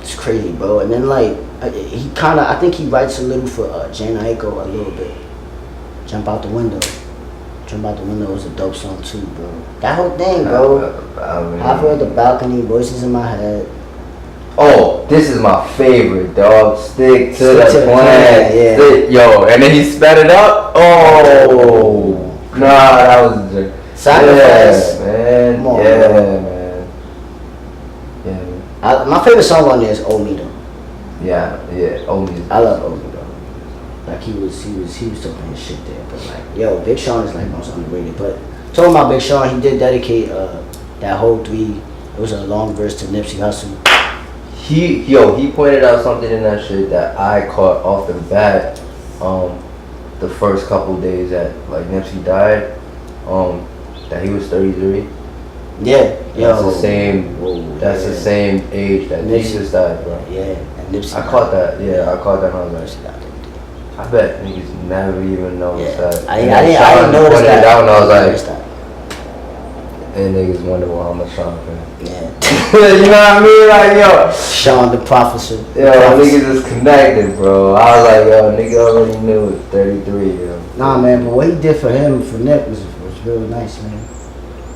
It's crazy, bro. And then like he kind of, I think he writes a little for Jane Aiko a little bit. Jump Out the Window was a dope song too, bro. That whole thing, bro. I've heard the balcony, voices in my head. Oh, this is my favorite, dog. Stick to the plan. Yeah. Yo, and then he sped it up. Oh, nah, that was a joke. Sacrifice. Yeah, man. Come on, man. My favorite song on there is Oh Me though. Yeah, Oh Me. I love Oh Me though. Like he was talking his shit there, but like, yo, Big Sean is like most underrated. But talking about Big Sean, he did dedicate that whole 3. It was a long verse to Nipsey Hussle. He pointed out something in that shit that I caught off the bat. The first couple days that like Nipsey died, that he was 33. Yeah, that's the same. That's the same age that Jesus died, bro. Yeah, and Nipsey. I caught that. Yeah, I caught that. And I was like, I bet niggas never even noticed that. I didn't notice that. Out and I was like, and niggas wonder how much Sean fan. Yeah. You know what I mean? Like, yo. Sean the prophecy. Yo, niggas is connected, bro. I was like, yo, nigga already knew it. 33, yo. Nah, man, but what he did for him, for Nip, was really nice, man.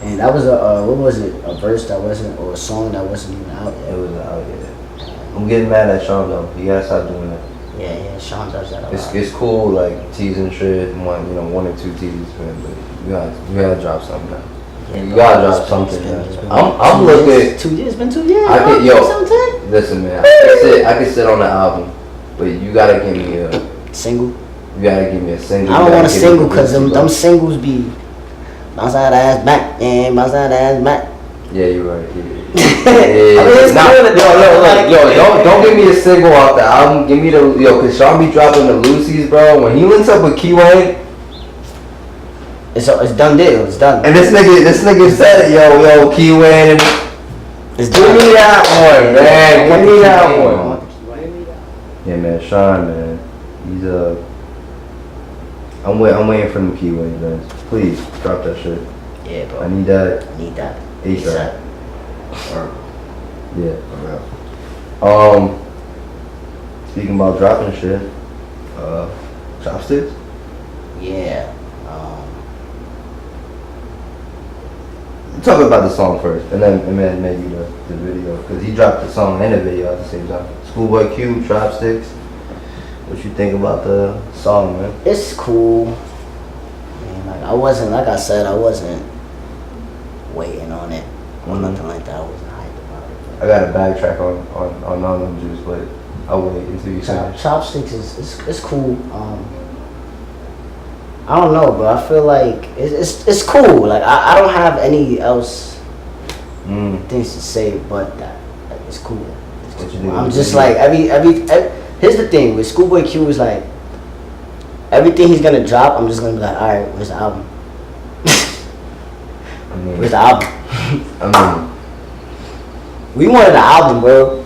And that was what was it? A verse that wasn't, or a song that wasn't even out yet. It was out yet. I'm getting mad at Sean, though. You gotta stop doing that. Yeah, Sean does that a lot. It's cool, like, teasing shit, one or two teasers, man, but you gotta drop something now. Yeah, you gotta drop something, man. I'm looking. 2 years, it's been 2 years. Listen, man, I can sit on the album, but you gotta give me a single. You gotta give me a single. I don't want a single because them singles be bounce that ass back and bounce that ass back. Yeah, you're right. Yeah. I mean, it's Don't give me a single off the album. Give me cause Sean be dropping the Lucy's, bro. When he links up with Kanye, it's done deal. It's done. And this nigga said, yo, Kanye, give me that one, man. Give me that one. Yeah, man, Sean, man, he's I'm waiting for the Kanye, man. Please drop that shit. Yeah, bro. I need that. ASAP. Yeah. Speaking about dropping shit, Chopsticks. Yeah. Talk about the song first, and then maybe the video, because he dropped the song and the video at the same time. ScHoolboy Q, Chopsticks. What you think about the song, man? It's cool. Man, I wasn't waiting on it or nothing like that. I wasn't hyped about it. I got a backtrack on none of them juice, but I'll wait until you finish. Chopsticks is cool. I don't know, bro. I feel like it's cool. Like I don't have any else things to say but that. Like, it's cool. I'm just like every here's the thing with ScHoolboy Q is like everything he's gonna drop. I'm just gonna be like, all right, where's the album? Where's the album? We wanted the album, bro.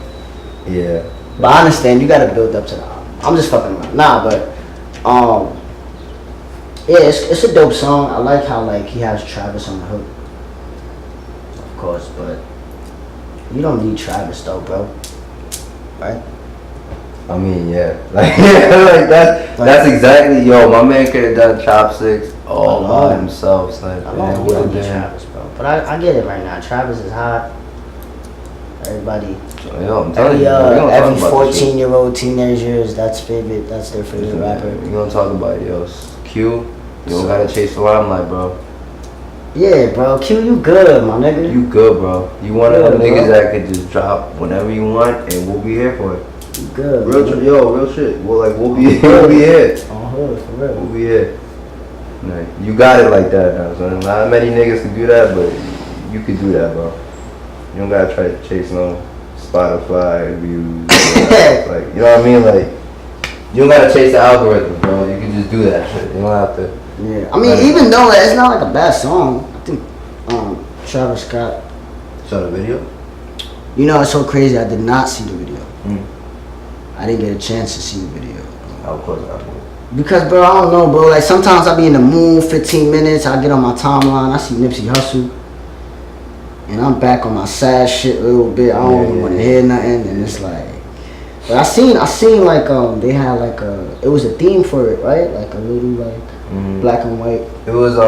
Yeah. But I understand you gotta build up to the album. I'm just fucking around. Nah, but yeah, it's a dope song. I like how like he has Travis on the hook. Of course, but you don't need Travis though, bro. Right? I mean, yeah. Like that's exactly, my man could have done Chopsticks all by himself. Son. I don't need Travis, bro. But I get it right now. Travis is hot. Everybody. I'm telling you, every 14-year-old teenager that's their favorite rapper. You gonna talk about Q? You don't gotta chase the limelight, bro. Yeah, bro. Q, you good, my nigga. You good, bro. You one of them niggas that could just drop whenever you want, and we'll be here for it. You good. Real shit. We'll be here. On hood, for real. We'll be here. Like, you got it like that now, son. Not many niggas can do that, but you could do that, bro. You don't gotta try to chase no Spotify views. Like, you know what I mean? Like, you don't gotta chase the algorithm, bro. You can just do that shit. You don't have to. Yeah. I mean, even though it's not like a bad song, I think Travis Scott. Saw the video? You know, it's so crazy. I did not see the video. I didn't get a chance to see the video. Of course I would. Because, bro, I don't know, bro. Like, sometimes I be in the mood, 15 minutes, I get on my timeline, I see Nipsey Hussle, and I'm back on my sad shit a little bit. I don't even want to hear nothing, and it's like. But I seen like they had like it was a theme for it, right? Like a little like black and white. It was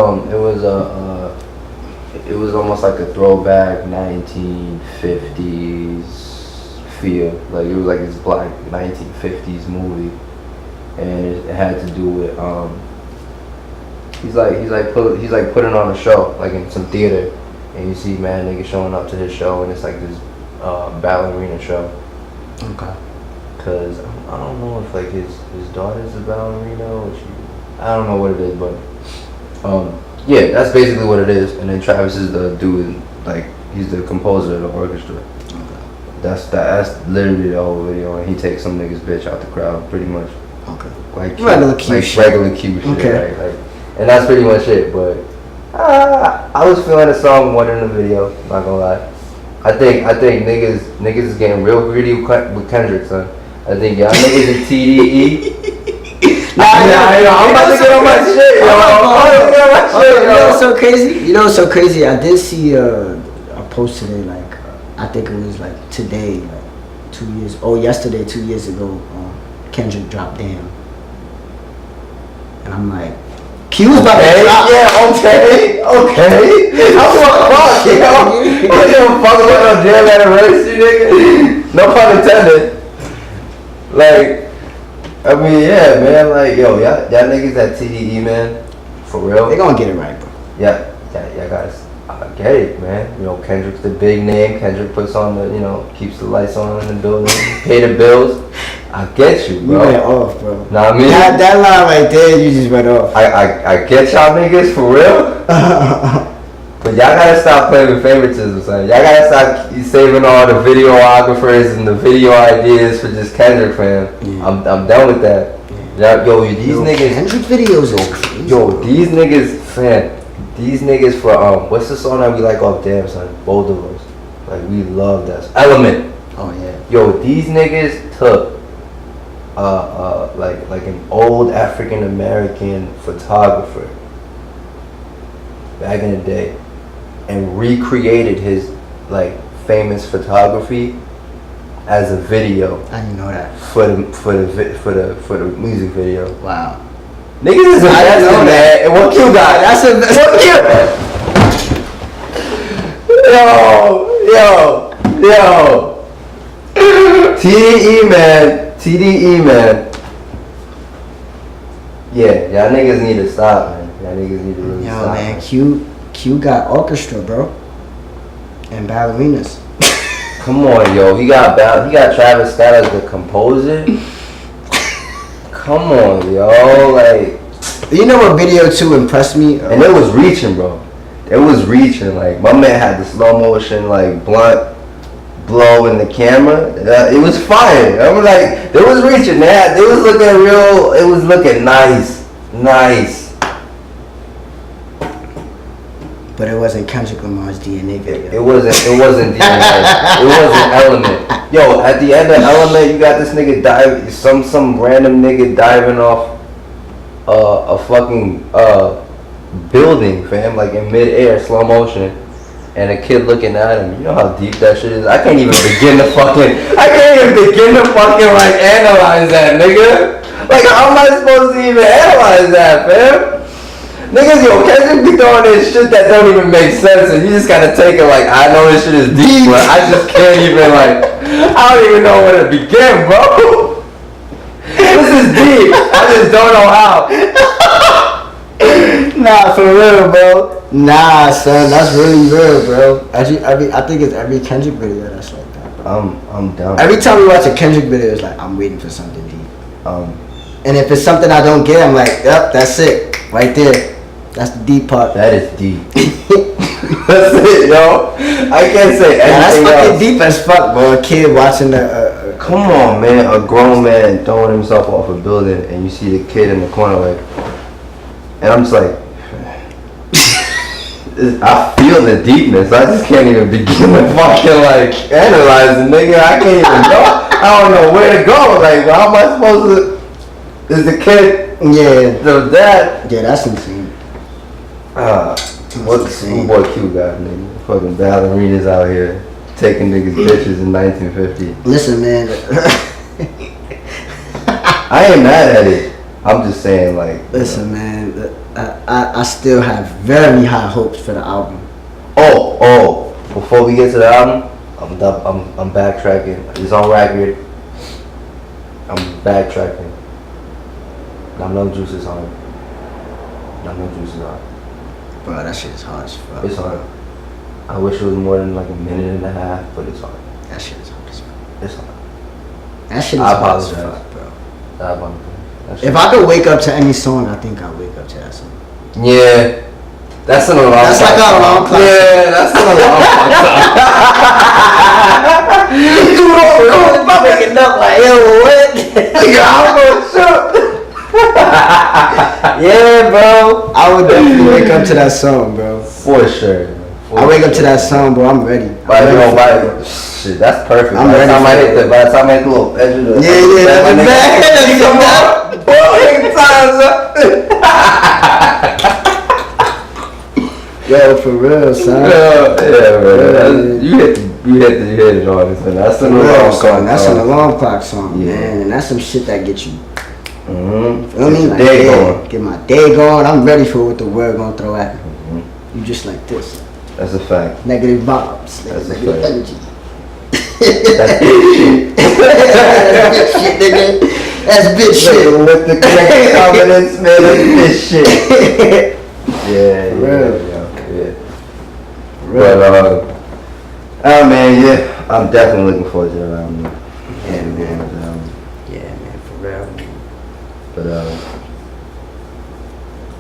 almost like a throwback 1950s feel. Like it was like this black 1950s movie, and it had to do with he's putting on a show like in some theater, and you see mad niggas showing up to his show, and it's like this ballerina show. Okay. Cause I don't know if like his daughter's a ballerina or I don't know what it is, but yeah, that's basically what it is. And then Travis is the dude like He's the composer of the orchestra. Okay. That's literally the whole video, and he takes some nigga's bitch out the crowd, pretty much. Okay. Like regular cute shit. Regular cute shit. Okay. Right? Like, and that's pretty much it. But I was feeling the song more than the video. Not gonna lie. I think niggas is getting real greedy with Kendrick, son. I think y'all niggas in TDE. I'm about to get on my shit, yo. You know what's so crazy? You know what's so crazy? I did see a post today, like I think it was like today, like 2 years. Oh, yesterday, 2 years ago, Kendrick dropped Damn, and I'm like, Q's about to drop. Yeah, okay. I'm fuck, yo. I don't fuck with no Damn anniversary, nigga. No pun intended. Like, I mean, yeah, man. Like, yo, y'all niggas at TDE, man. For real. They gonna get it right, bro. Yeah, guys. I get it, man. You know, Kendrick's the big name. Kendrick puts on the, keeps the lights on in the building, pay the bills. I get you, bro. You went off, bro. Know what I mean? That line right there, you just went off. I get y'all niggas for real. But y'all gotta stop playing with favoritism, son. Y'all gotta stop saving all the videographers and the video ideas for just Kendrick, fam. Yeah. I'm done with that. Yeah. Yo, these niggas. Kendrick videos are crazy. Yo, these niggas, fam. These niggas for what's the song that we like off Damn, son? Both of us. Like, we love that. Element. Oh yeah. Yo, these niggas took like an old African American photographer back in the day and recreated his like famous photography as a video. I didn't know that. For the music video. Wow. Niggas is invested, man. And what Q got? That's a what Q. Yo. TDE, man. Yeah, y'all niggas need to stop, man. Y'all niggas need to really stop. Yo, man, Q got orchestra, bro, and ballerinas. Come on, yo. He got Travis Scott as the composer. Come on, yo. Like, you know what video too impressed me? And it was reaching, bro. It was reaching. Like, my man had the slow motion, like, blunt blow in the camera. It was fire. I was like, they was reaching. They was looking real. It was looking nice. But it wasn't Kendrick Lamar's DNA video. It wasn't DNA. It wasn't Element. Yo, at the end of Element, you got this nigga some random nigga diving off a fucking building, fam, like in mid-air, slow motion, and a kid looking at him. You know how deep that shit is? I can't even begin to fucking like analyze that, nigga. Like, how am I supposed to even analyze that, fam? Niggas, yo, Kendrick be throwing this shit that don't even make sense, and you just gotta take it like, I know this shit is deep, but I just can't even, like, I don't even know where to begin, bro. This is deep. I just don't know how. Nah, for real, bro. Nah, son, that's really real, bro. I think it's every Kendrick video that's like that, bro. I'm down. Every time we watch a Kendrick video, it's like, I'm waiting for something deep. And if it's something I don't get, I'm like, yep, that's it. Right there. That's the deep part. That is deep. That's it, yo. I can't say anything that's fucking else. deep as fuck, bro. A kid watching Come on, man. A grown man throwing himself off a building, and you see the kid in the corner, like, and I'm just like, I feel the deepness. I just can't even begin to fucking like analyze it, nigga. I can't even know. I don't know where to go. Like, how am I supposed to? Is the kid? Yeah. The dad? Yeah, that's insane. What's the ScHoolboy Q got, nigga? Fucking ballerinas out here taking niggas bitches in 1950. Listen, man. I ain't mad at it. I'm just saying, like. Listen, man. I still have very high hopes for the album. Oh! Before we get to the album, I'm backtracking. It's on record. I'm backtracking. No juices on it. No juices on it. Bro, that shit is hard as fuck. It's hard. I wish it was more than like a minute and a half, but it's hard. That shit is hard as fuck. It's hard. That shit is hard as fuck, bro. I apologize. If I could wake up to any song, I think I'd wake up to that song. Yeah. That's an alarm. That's like an alarm clock. Yeah, that's an alarm clock. I'm waking up like, yo, what? I'm gonna shoot. Yeah, bro. I would definitely wake up to that song, bro. For sure. I wake up to that song, bro. I'm ready. Shit, that's perfect. I'm by the ready time for I hit it. the, by the time I hit the little edge of the That's Yo, for real, son. Yeah, man. You hit it on this, man. That's an alarm song. That's an alarm clock song, Yeah. man. And that's some shit that gets you. Mm-hmm. Feel me? Like, Day yeah, going. get my day going. I'm ready for what the world gonna throw at me. You just like this. That's a fact. Negative vibes. That's a Negative fact. energy. That's bitch That's bitch shit, nigga. That's bitch shit. shit. With the correct confidence, man. That's bitch shit. Yeah. But oh man, yeah. I'm definitely looking forward to that album. Yeah, man. Yeah, man, for real. But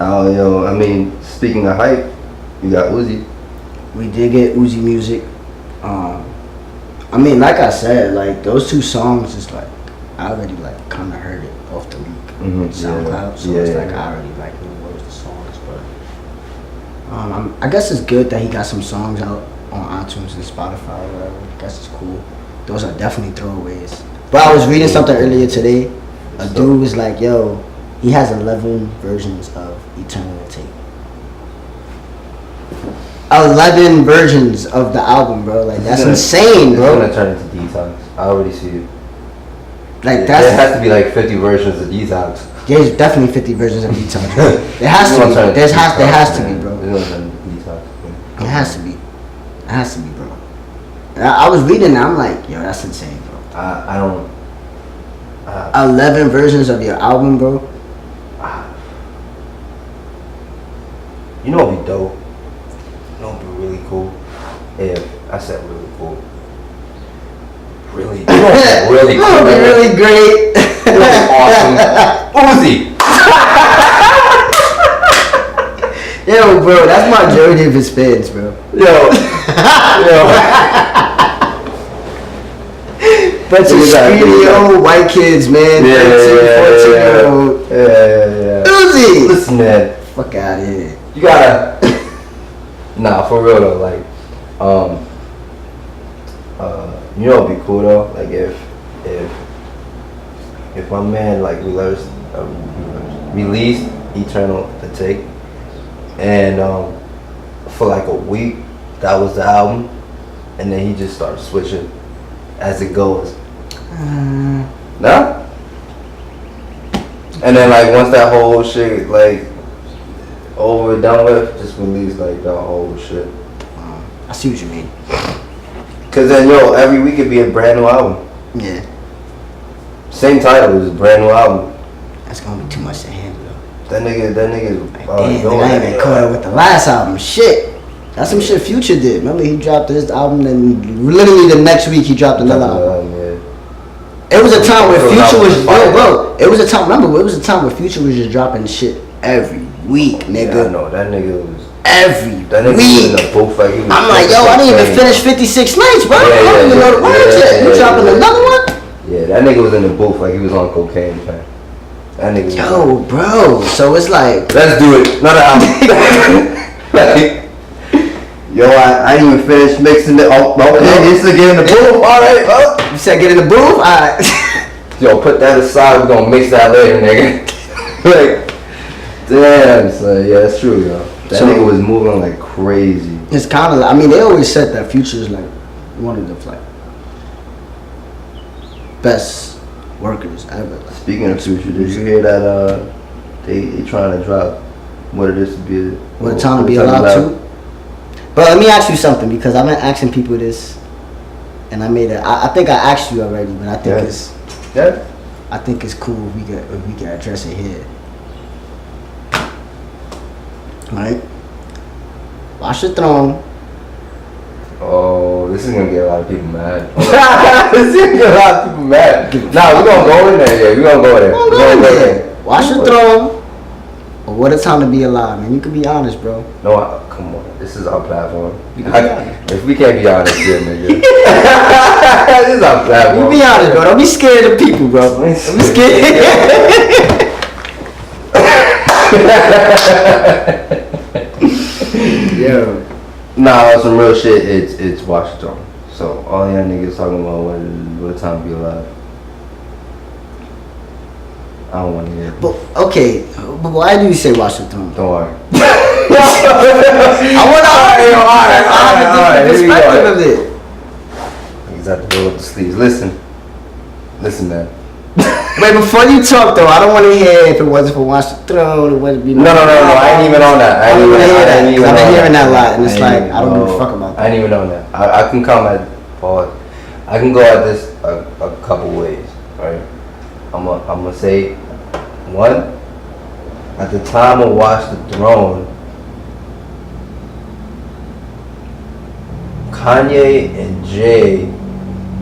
I mean, speaking of hype, you got Uzi. We did get Uzi music. I mean, like I said, like those two songs is like I already like kind of heard it off the leak in SoundCloud, so it's like I already like knew what was the songs. But I guess it's good that he got some songs out on iTunes and Spotify or whatever. I guess it's cool. Those are definitely throwaways. But I was reading something earlier today. A dude was like, "Yo, he has 11 versions of Eternal Take." 11 versions of the album, bro. Like that's insane, bro. It's gonna turn into Detox. I already see it. Like there has to be like 50 versions of Detox. There's definitely 50 versions of Detox. Bro. There has to be. There has to be, bro. It has to be. It has to be, bro. I was reading that. I'm like, yo, that's insane, bro. I don't. 11 versions of your album, bro. You know what'd be dope? You know what'd be really cool? If I said really cool. Really, you know what'd be really cool? That would be really great. Really awesome. Uzi. Yo, bro, that's majority of his fans, bro. Yo. Bunch of skinny old white kids, man. 13, 14-year-old. Yeah. Uzi! Listen, man. Fuck out of here. You gotta. Nah, for real though. Like, you know what'd be cool though? Like if my man like released Eternal the Take, and for like a week that was the album, and then he just started switching as it goes. Nah? And then like once that whole shit like over and done with, just release like the whole shit. I see what you mean. Cause then every week it'd be a brand new album. Yeah. Same title, it was a brand new album. That's gonna be too much to handle though. That nigga Damn, I ain't been caught up with the last album. Shit. That's some shit Future did. Remember he dropped his album and literally the next week he dropped another album. It was a time where Future was bro. It was a time. Remember, it was a time where Future was just dropping shit every week, nigga. Yeah, I know that nigga was every that nigga week. Was in the booth like he was. I'm like, yo, I didn't even finish 56 Nights, bro. I don't even know the words yet. You dropping another one? Yeah, that nigga was in the booth like he was on cocaine, man. That nigga. Yo, bro. So it's like, let's do it. Another album. Like, yo, I ain't even finished mixing it. Oh, okay, it's to get in the booth. All right, you said get in the booth. All right. Yo, put that aside. We're gonna mix that later, nigga. Like, damn, son. Yeah, that's true, yo. That nigga was moving like crazy. It's kind of. I mean, they always said that Future is like one of the like best workers ever. Like, speaking of Future, did you hear that? They trying to drop What It Is to Be. What a Time to Be Allowed to. But let me ask you something, because I've been asking people this, and I made it. I think I asked you already, but I think it's. Yeah. I think it's cool if we can address it here. Right? Watch your throne. Oh, this is gonna get a lot of people mad. This is gonna get a lot of people mad. Nah, we're gonna go in there. Yeah, we're gonna go in there. Watch your throne. or What a Time to Be Alive, man. You can be honest, bro. No, come on. This is our platform. You can be honest. If we can't be honest here, nigga. This is our platform. You be honest, bro. Don't be scared of people, bro. Don't be scared. Yo. Nah, some real shit. It's Washington. So all y'all niggas talking about what a time to be alive. I don't want to hear it. But okay, but why do you say Washington? Don't worry. I want to Alright, the perspective of it. He's at the roll up the sleeves. Listen, man. Wait, before you talk though, I don't want to hear if it wasn't for Washington, it wouldn't be. No. I ain't even on that. I ain't even I've been hearing that a lot, and it's like I don't give a fuck about that. I ain't even on that. I can come at pause. I can go at this a couple ways, right? I'm gonna say one. At the time of Watch the Throne, Kanye and Jay,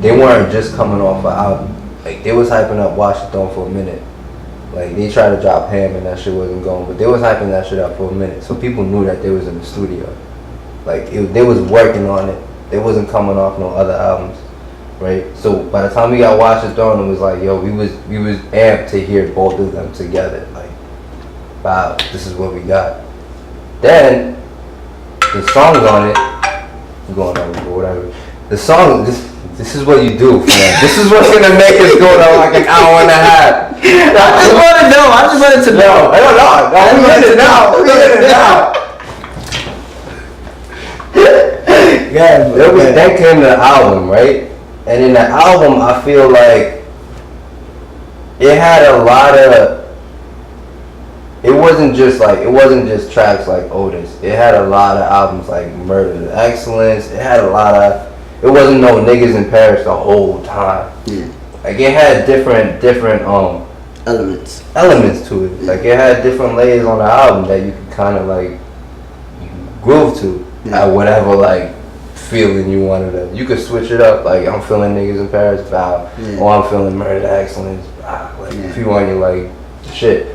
they weren't just coming off an album. Like, they was hyping up Watch the Throne for a minute. Like, they tried to drop Ham and that shit wasn't going, but they was hyping that shit up for a minute. So people knew that they was in the studio. Like, they was working on it. They wasn't coming off no other albums, right? So by the time we got Watch the Throne, it was like, yo, we was amped to hear both of them together. Like, wow, this is what we got. Then the songs on it, I'm going on or whatever. The song, this is what you do, man. This is what's gonna make us go to like an hour and a half. I just wanted to know. I wanted to know. That came to the album, right? And in the album, I feel like it had a lot of. It wasn't just tracks like Otis. It had a lot of albums like Murder to Excellence. It had a lot of. It wasn't no niggas in Paris the whole time. Yeah. Like it had different elements to it. Like it had different layers on the album that you could kind of like groove to at whatever like feeling you wanted to. You could switch it up. Like I'm feeling niggas in Paris, bow. Or I'm feeling Murder to Excellence, bow. Like if you want your like shit.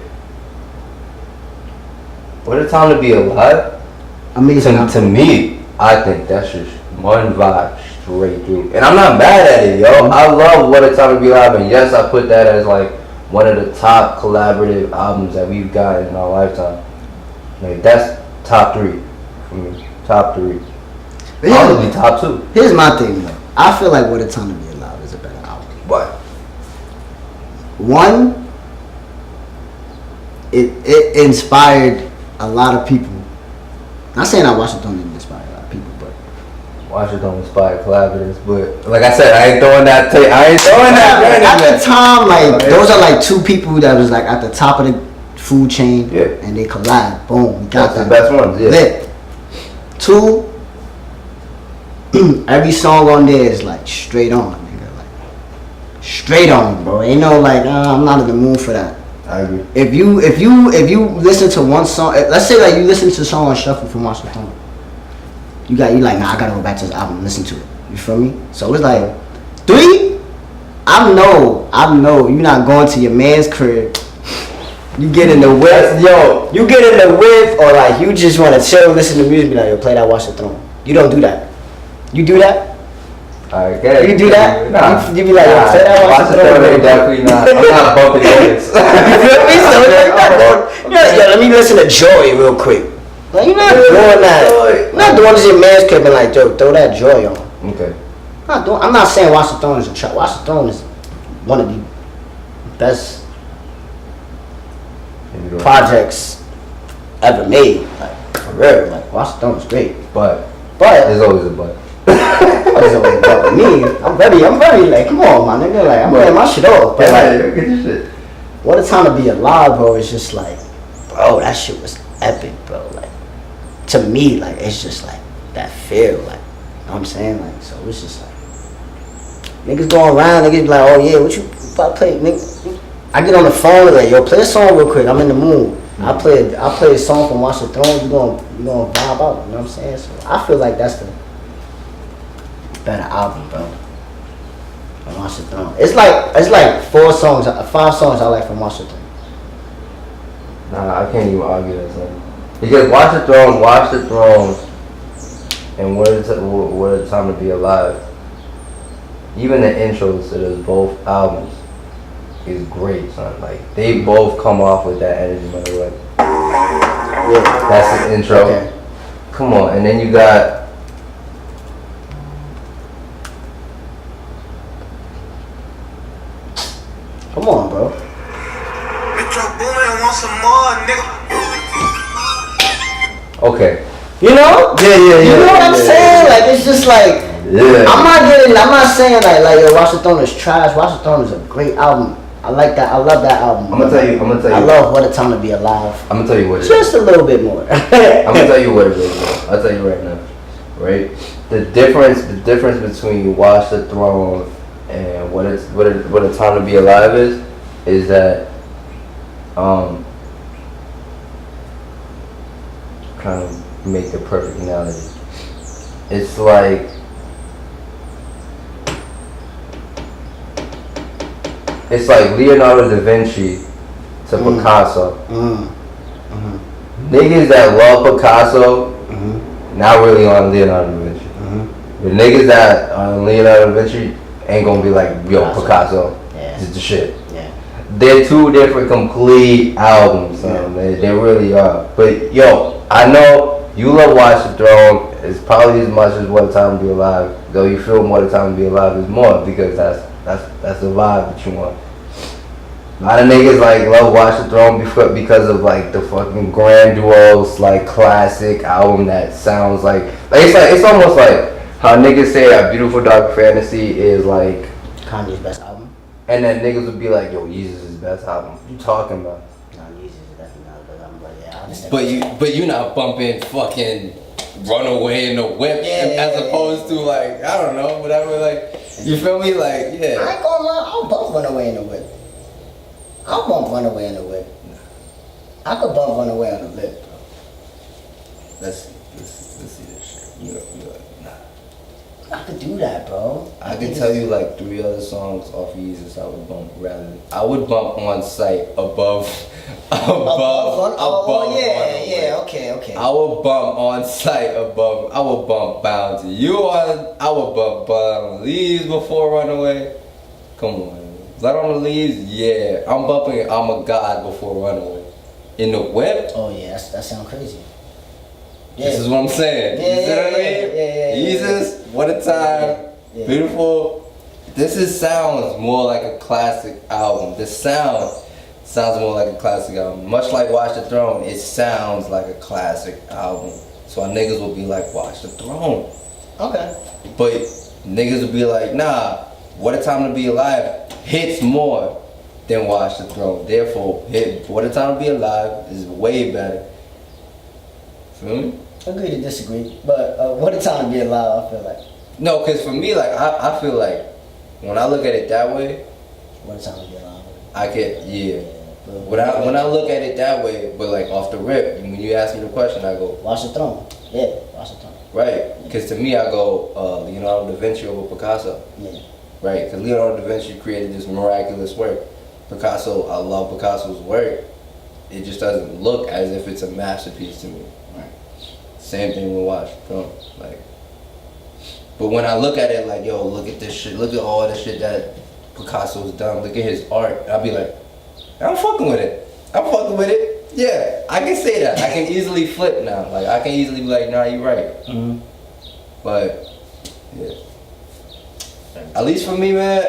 What a Time to Be Alive. Amazing. To me, I think that's just one vibe straight through. And I'm not mad at it, yo. I love What a Time to Be Alive, and yes, I put that as like one of the top collaborative albums that we've got in our lifetime. Like that's top 3 for me. Top 3. Probably top 2. Here's my thing though. I feel like What a Time to Be Alive is a better album. What? One, it inspired a lot of people. Not saying I Washington didn't inspire a lot of people, but Washington inspired collaborators, but like I said, I ain't throwing that. At the time, like those are like 2 people that was like at the top of the food chain, and they collab. Boom, we got the best ones. Yeah. Lit. 2, every song on there is like straight on, nigga. Like straight on, bro. Ain't no like, I'm not in the mood for that. I agree. If you listen to one song, let's say like you listen to a song on shuffle from Washington, you like, nah, I gotta go back to this album and listen to it. You feel me? So it's like 3. I know you're not going to your man's crib. You get in the whip, You get in the whip, or like you just want to chill, listen to music, be like, yo, play that Washington. You don't do that. You do that? Alright, you do that? Nah. You be like, yo, play that Washington. Definitely not. I'm not bumping this. You feel me? So it's like that. Yo, let me listen to Joy real quick. Like, you're not doing that. You're not doing this in man's crib and like, yo, throw that Joy on. Okay. I'm not saying Washington is a trap. Washington is one of the best projects ever made. Like, for real. Like, Washington is great. But there's always a but. There's always a but with me. I'm very like, come on, my nigga. Like, I'm laying my shit off. But like, get your shit. What a Time to Be Alive, bro. It's just like, bro, that shit was epic, bro. Like, to me, like, it's just like that feel, like, you know what I'm saying? Like, so it's just like, niggas going around, niggas be like, oh yeah, what you about to play, nigga? I get on the phone and like, yo, play a song real quick. I'm in the mood. I play a song from Watch the Throne. You gonna vibe out. You know what I'm saying? So I feel like that's the better album, bro. From Watch the Throne. It's like 5 songs I like from Watch the Throne. Nah, I can't even argue that, son. Because Watch the Throne, and What a Time to Be Alive. Even the intros to those both albums is great, son. Like they both come off with that energy, by the way. Yeah, that's the intro. Okay. Come on, and then you got. Come on, bro. Okay. You know? Yeah. You know what I'm saying? Like it's just like I'm not saying like yo, Watch the Throne is trash. Watch the Throne is a great album. I like that. I love that album. I'm gonna tell you. I love What a Time to Be Alive. I'm gonna tell you what it is. Just a little bit more. I'm gonna tell you what it is. I'll tell you right now. Right? The difference between Watch the Throne and What a Time to Be Alive is that trying to make the perfect analogy. It's like Leonardo da Vinci to Picasso. Niggas that love Picasso, not really on Leonardo da Vinci. The niggas that on Leonardo da Vinci ain't gonna be like, yo, Picasso, this is the shit. Yeah. They're two different complete albums, they really are. But yo, I know you love Watch the Throne. It's probably as much as What a Time to Be Alive, though you feel What a Time to Be Alive is more because that's the vibe that you want. A lot of niggas like love Watch the Throne because of like the fucking grandiose like classic album that sounds like it's almost like how niggas say that Beautiful Dark Fantasy is like Kanye's best album, and then niggas would be like, yo, Yeezus' best album. What you talking about? No, Yeezus is definitely not the best album, but yeah, I understand. But you not bumping fucking Runaway in the Whip as opposed to like I don't know whatever like you feel me like I ain't gonna lie, I'll bump Runaway in the Whip. I'll bump Runaway in the Whip. I could bump Runaway on the lip, bro. Let's see this shit. I could do that, bro. I can tell you like 3 other songs off Yeezus I would bump I would bump On Sight above okay. I would bump On Sight above. I would bump Bound to You on. I would bump Blood on the Leaves before Runaway. Come on, Blood on the Leaves. Yeah, I'm bumping I'm a God before Runaway. In the Whip. Oh yeah, that sounds crazy. Yeah. This is what I'm saying. You see what I mean? Yeah. Jesus, What a Time, Beautiful. This sounds more like a classic album. The sound sounds more like a classic album. Much like Watch the Throne, it sounds like a classic album. So our niggas will be like, Watch the Throne. Okay. But niggas will be like, nah, What a Time to Be Alive hits more than Watch the Throne. Therefore, What a Time to Be Alive is way better. Feel me? Agree to disagree, but What a Time to Be Alive, I feel like. No, because for me, like, I feel like when I look at it that way, What a Time to Be Alive. I get, When I look at it that way, but like off the rip, when you ask me the question, I go, Watch the Throne. Yeah, Watch the Throne. Right, because to me, I go, Leonardo da Vinci over Picasso. Yeah. Right, because Leonardo da Vinci created this miraculous work. Picasso, I love Picasso's work. It just doesn't look as if it's a masterpiece to me. Same thing with Watch the Throne. Like, but when I look at it like, yo, look at this shit, look at all the shit that Picasso's done, look at his art, I'll be like, I'm fucking with it. Yeah, I can say that. I can easily flip now. Like, I can easily be like, nah, you're right. Mm-hmm. But, yeah. At least for me, man,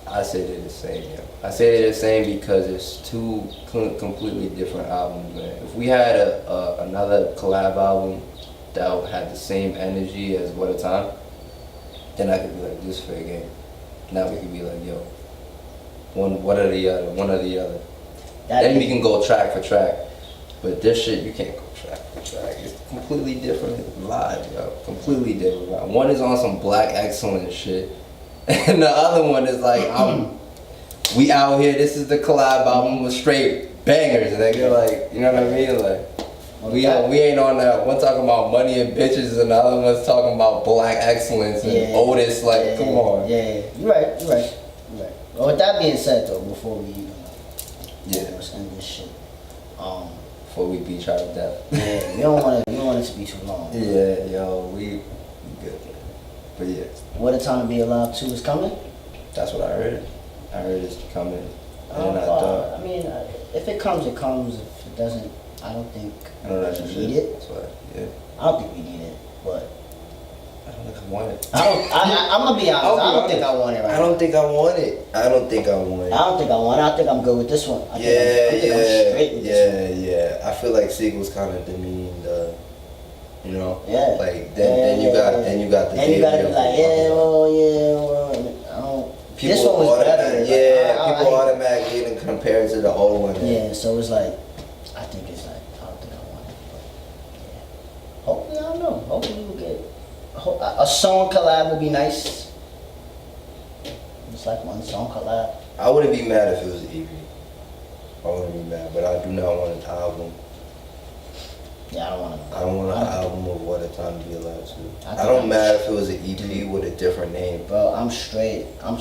I say they're the same, yeah. I say they're the same because it's two completely different albums, man. If we had another collab album that had the same energy as What a Time, then I could be like, this fair game. Now we could be like, yo, one or the other. Then we can go track for track. But this shit, you can't go track for track. It's completely different vibe, yo. Completely different vibe. One is on some Black Excellence shit, and the other one is like, we out here, this is the collab album with straight bangers, nigga. Like, you know what I mean? Like, we ain't on that. One talking about money and bitches, and the other one's talking about Black Excellence and Otis. Like, come on. Yeah, you're right. Well, with that being said, though, before we end this shit, Before we beat y'all to death. Yeah, we don't want it to be too long. Yeah, yo, we good. But yeah. What a Time to Be Alive 2 is coming? That's what I heard. I heard it's coming. And I mean, if it comes, it comes. If it doesn't, I don't think I know that's we need it. That's why, yeah. I don't think we need it, but I don't think I want it. I'm gonna be honest. I don't think I want it right I don't think I want it. I don't think I want it. I don't think I want it. I think I'm good with this one. I think I'm straight with this one. Yeah. I feel like sequels kind of demean the, you know. Yeah. Like then you got the. And you gotta be like, I don't. People this one was better. People automatically even compare it to the old one. Yeah, so it's like, I think it's like, I don't think I want it, but yeah. Hopefully, I don't know. Hopefully we'll get a song collab would be nice. It's like one song collab. I wouldn't be mad if it was an EP. I wouldn't be mad, but I do not want an album. Yeah, I don't want to. I don't want an album of What a Time to Be Alive too. I don't matter if it was an EP with a different name. Bro, I'm straight, bro.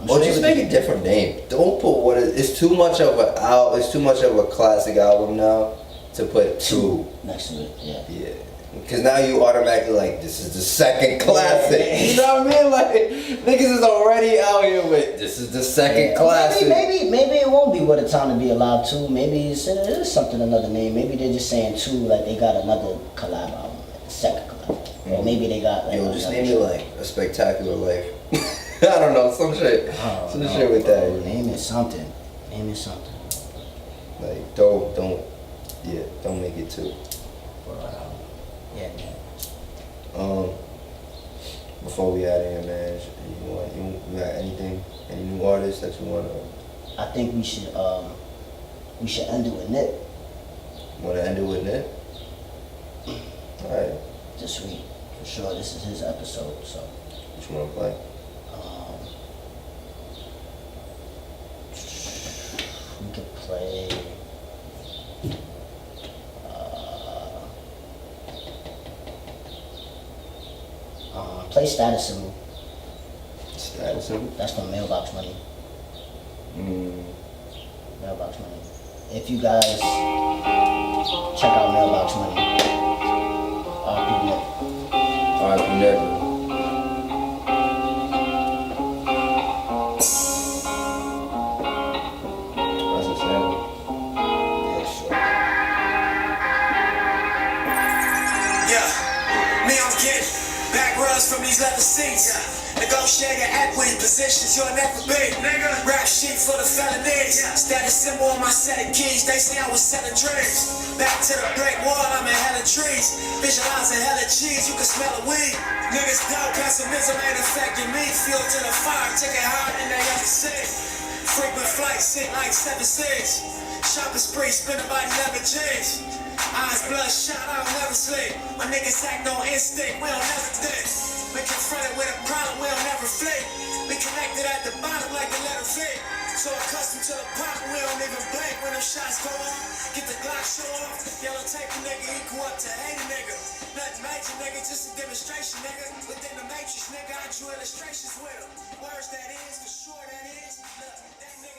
Or just make a different name. Don't put it's too much of it's too much of a classic album now to put two next to it. Yeah. Yeah. Because now you automatically like, this is the second classic. Yeah. You know what I mean? Like, niggas is already out here with, this is the second classic. Maybe it won't be What a Time to Be Alive 2. Maybe it is something, another name. Maybe they're just saying 2, like they got another collab album, like a second collab. Mm-hmm. Or maybe they got like, yo, just name it like A Spectacular Life. I don't know, some shit. Shit with that. Name it something. Like, don't make it 2. Yeah, man. Before we out of here, man, you got anything? Any new artists that you want to? I think we should end it with Nip. Want to end it with Nip? Alright. This week, for sure. This is his episode, so. What you want to play? We could play. Play Status Symbol. Status Symbol? That's from Mailbox Money. Mailbox Money. If you guys check out Mailbox Money, R.I.P. Nip. R.I.P. Nip. That's a sample. Yeah, sure. Yeah, me, I'm getting back rubs from these leather seats. Negotiating equity positions you'll never be. Rap sheet for the felonies. Status symbol on my set of keys. They say I was selling dreams. Back to the brick wall, I'm in hella trees. Visualizing hella cheese, you can smell a weed. Niggas doubt pessimism ain't affecting me. Fuel to the fire, take it higher than they ever see. Frequent flights, sit like 7-6. Shopping spree, spend about 11 G's. Eyes bloodshot, I don't never sleep. My niggas act on instinct, we don't never think. We confronted with a problem, we don't never flee. We connected at the bottom like the letter V. So accustomed to the pop, we don't even blink when them shots go off. Get the Glock show off. Yellow tape a nigga equal up to 80 nigga. Nothing major, nigga, just a demonstration, nigga. Within the matrix, nigga, I drew illustrations with them. Words that is, for sure that is. Look, that nigga.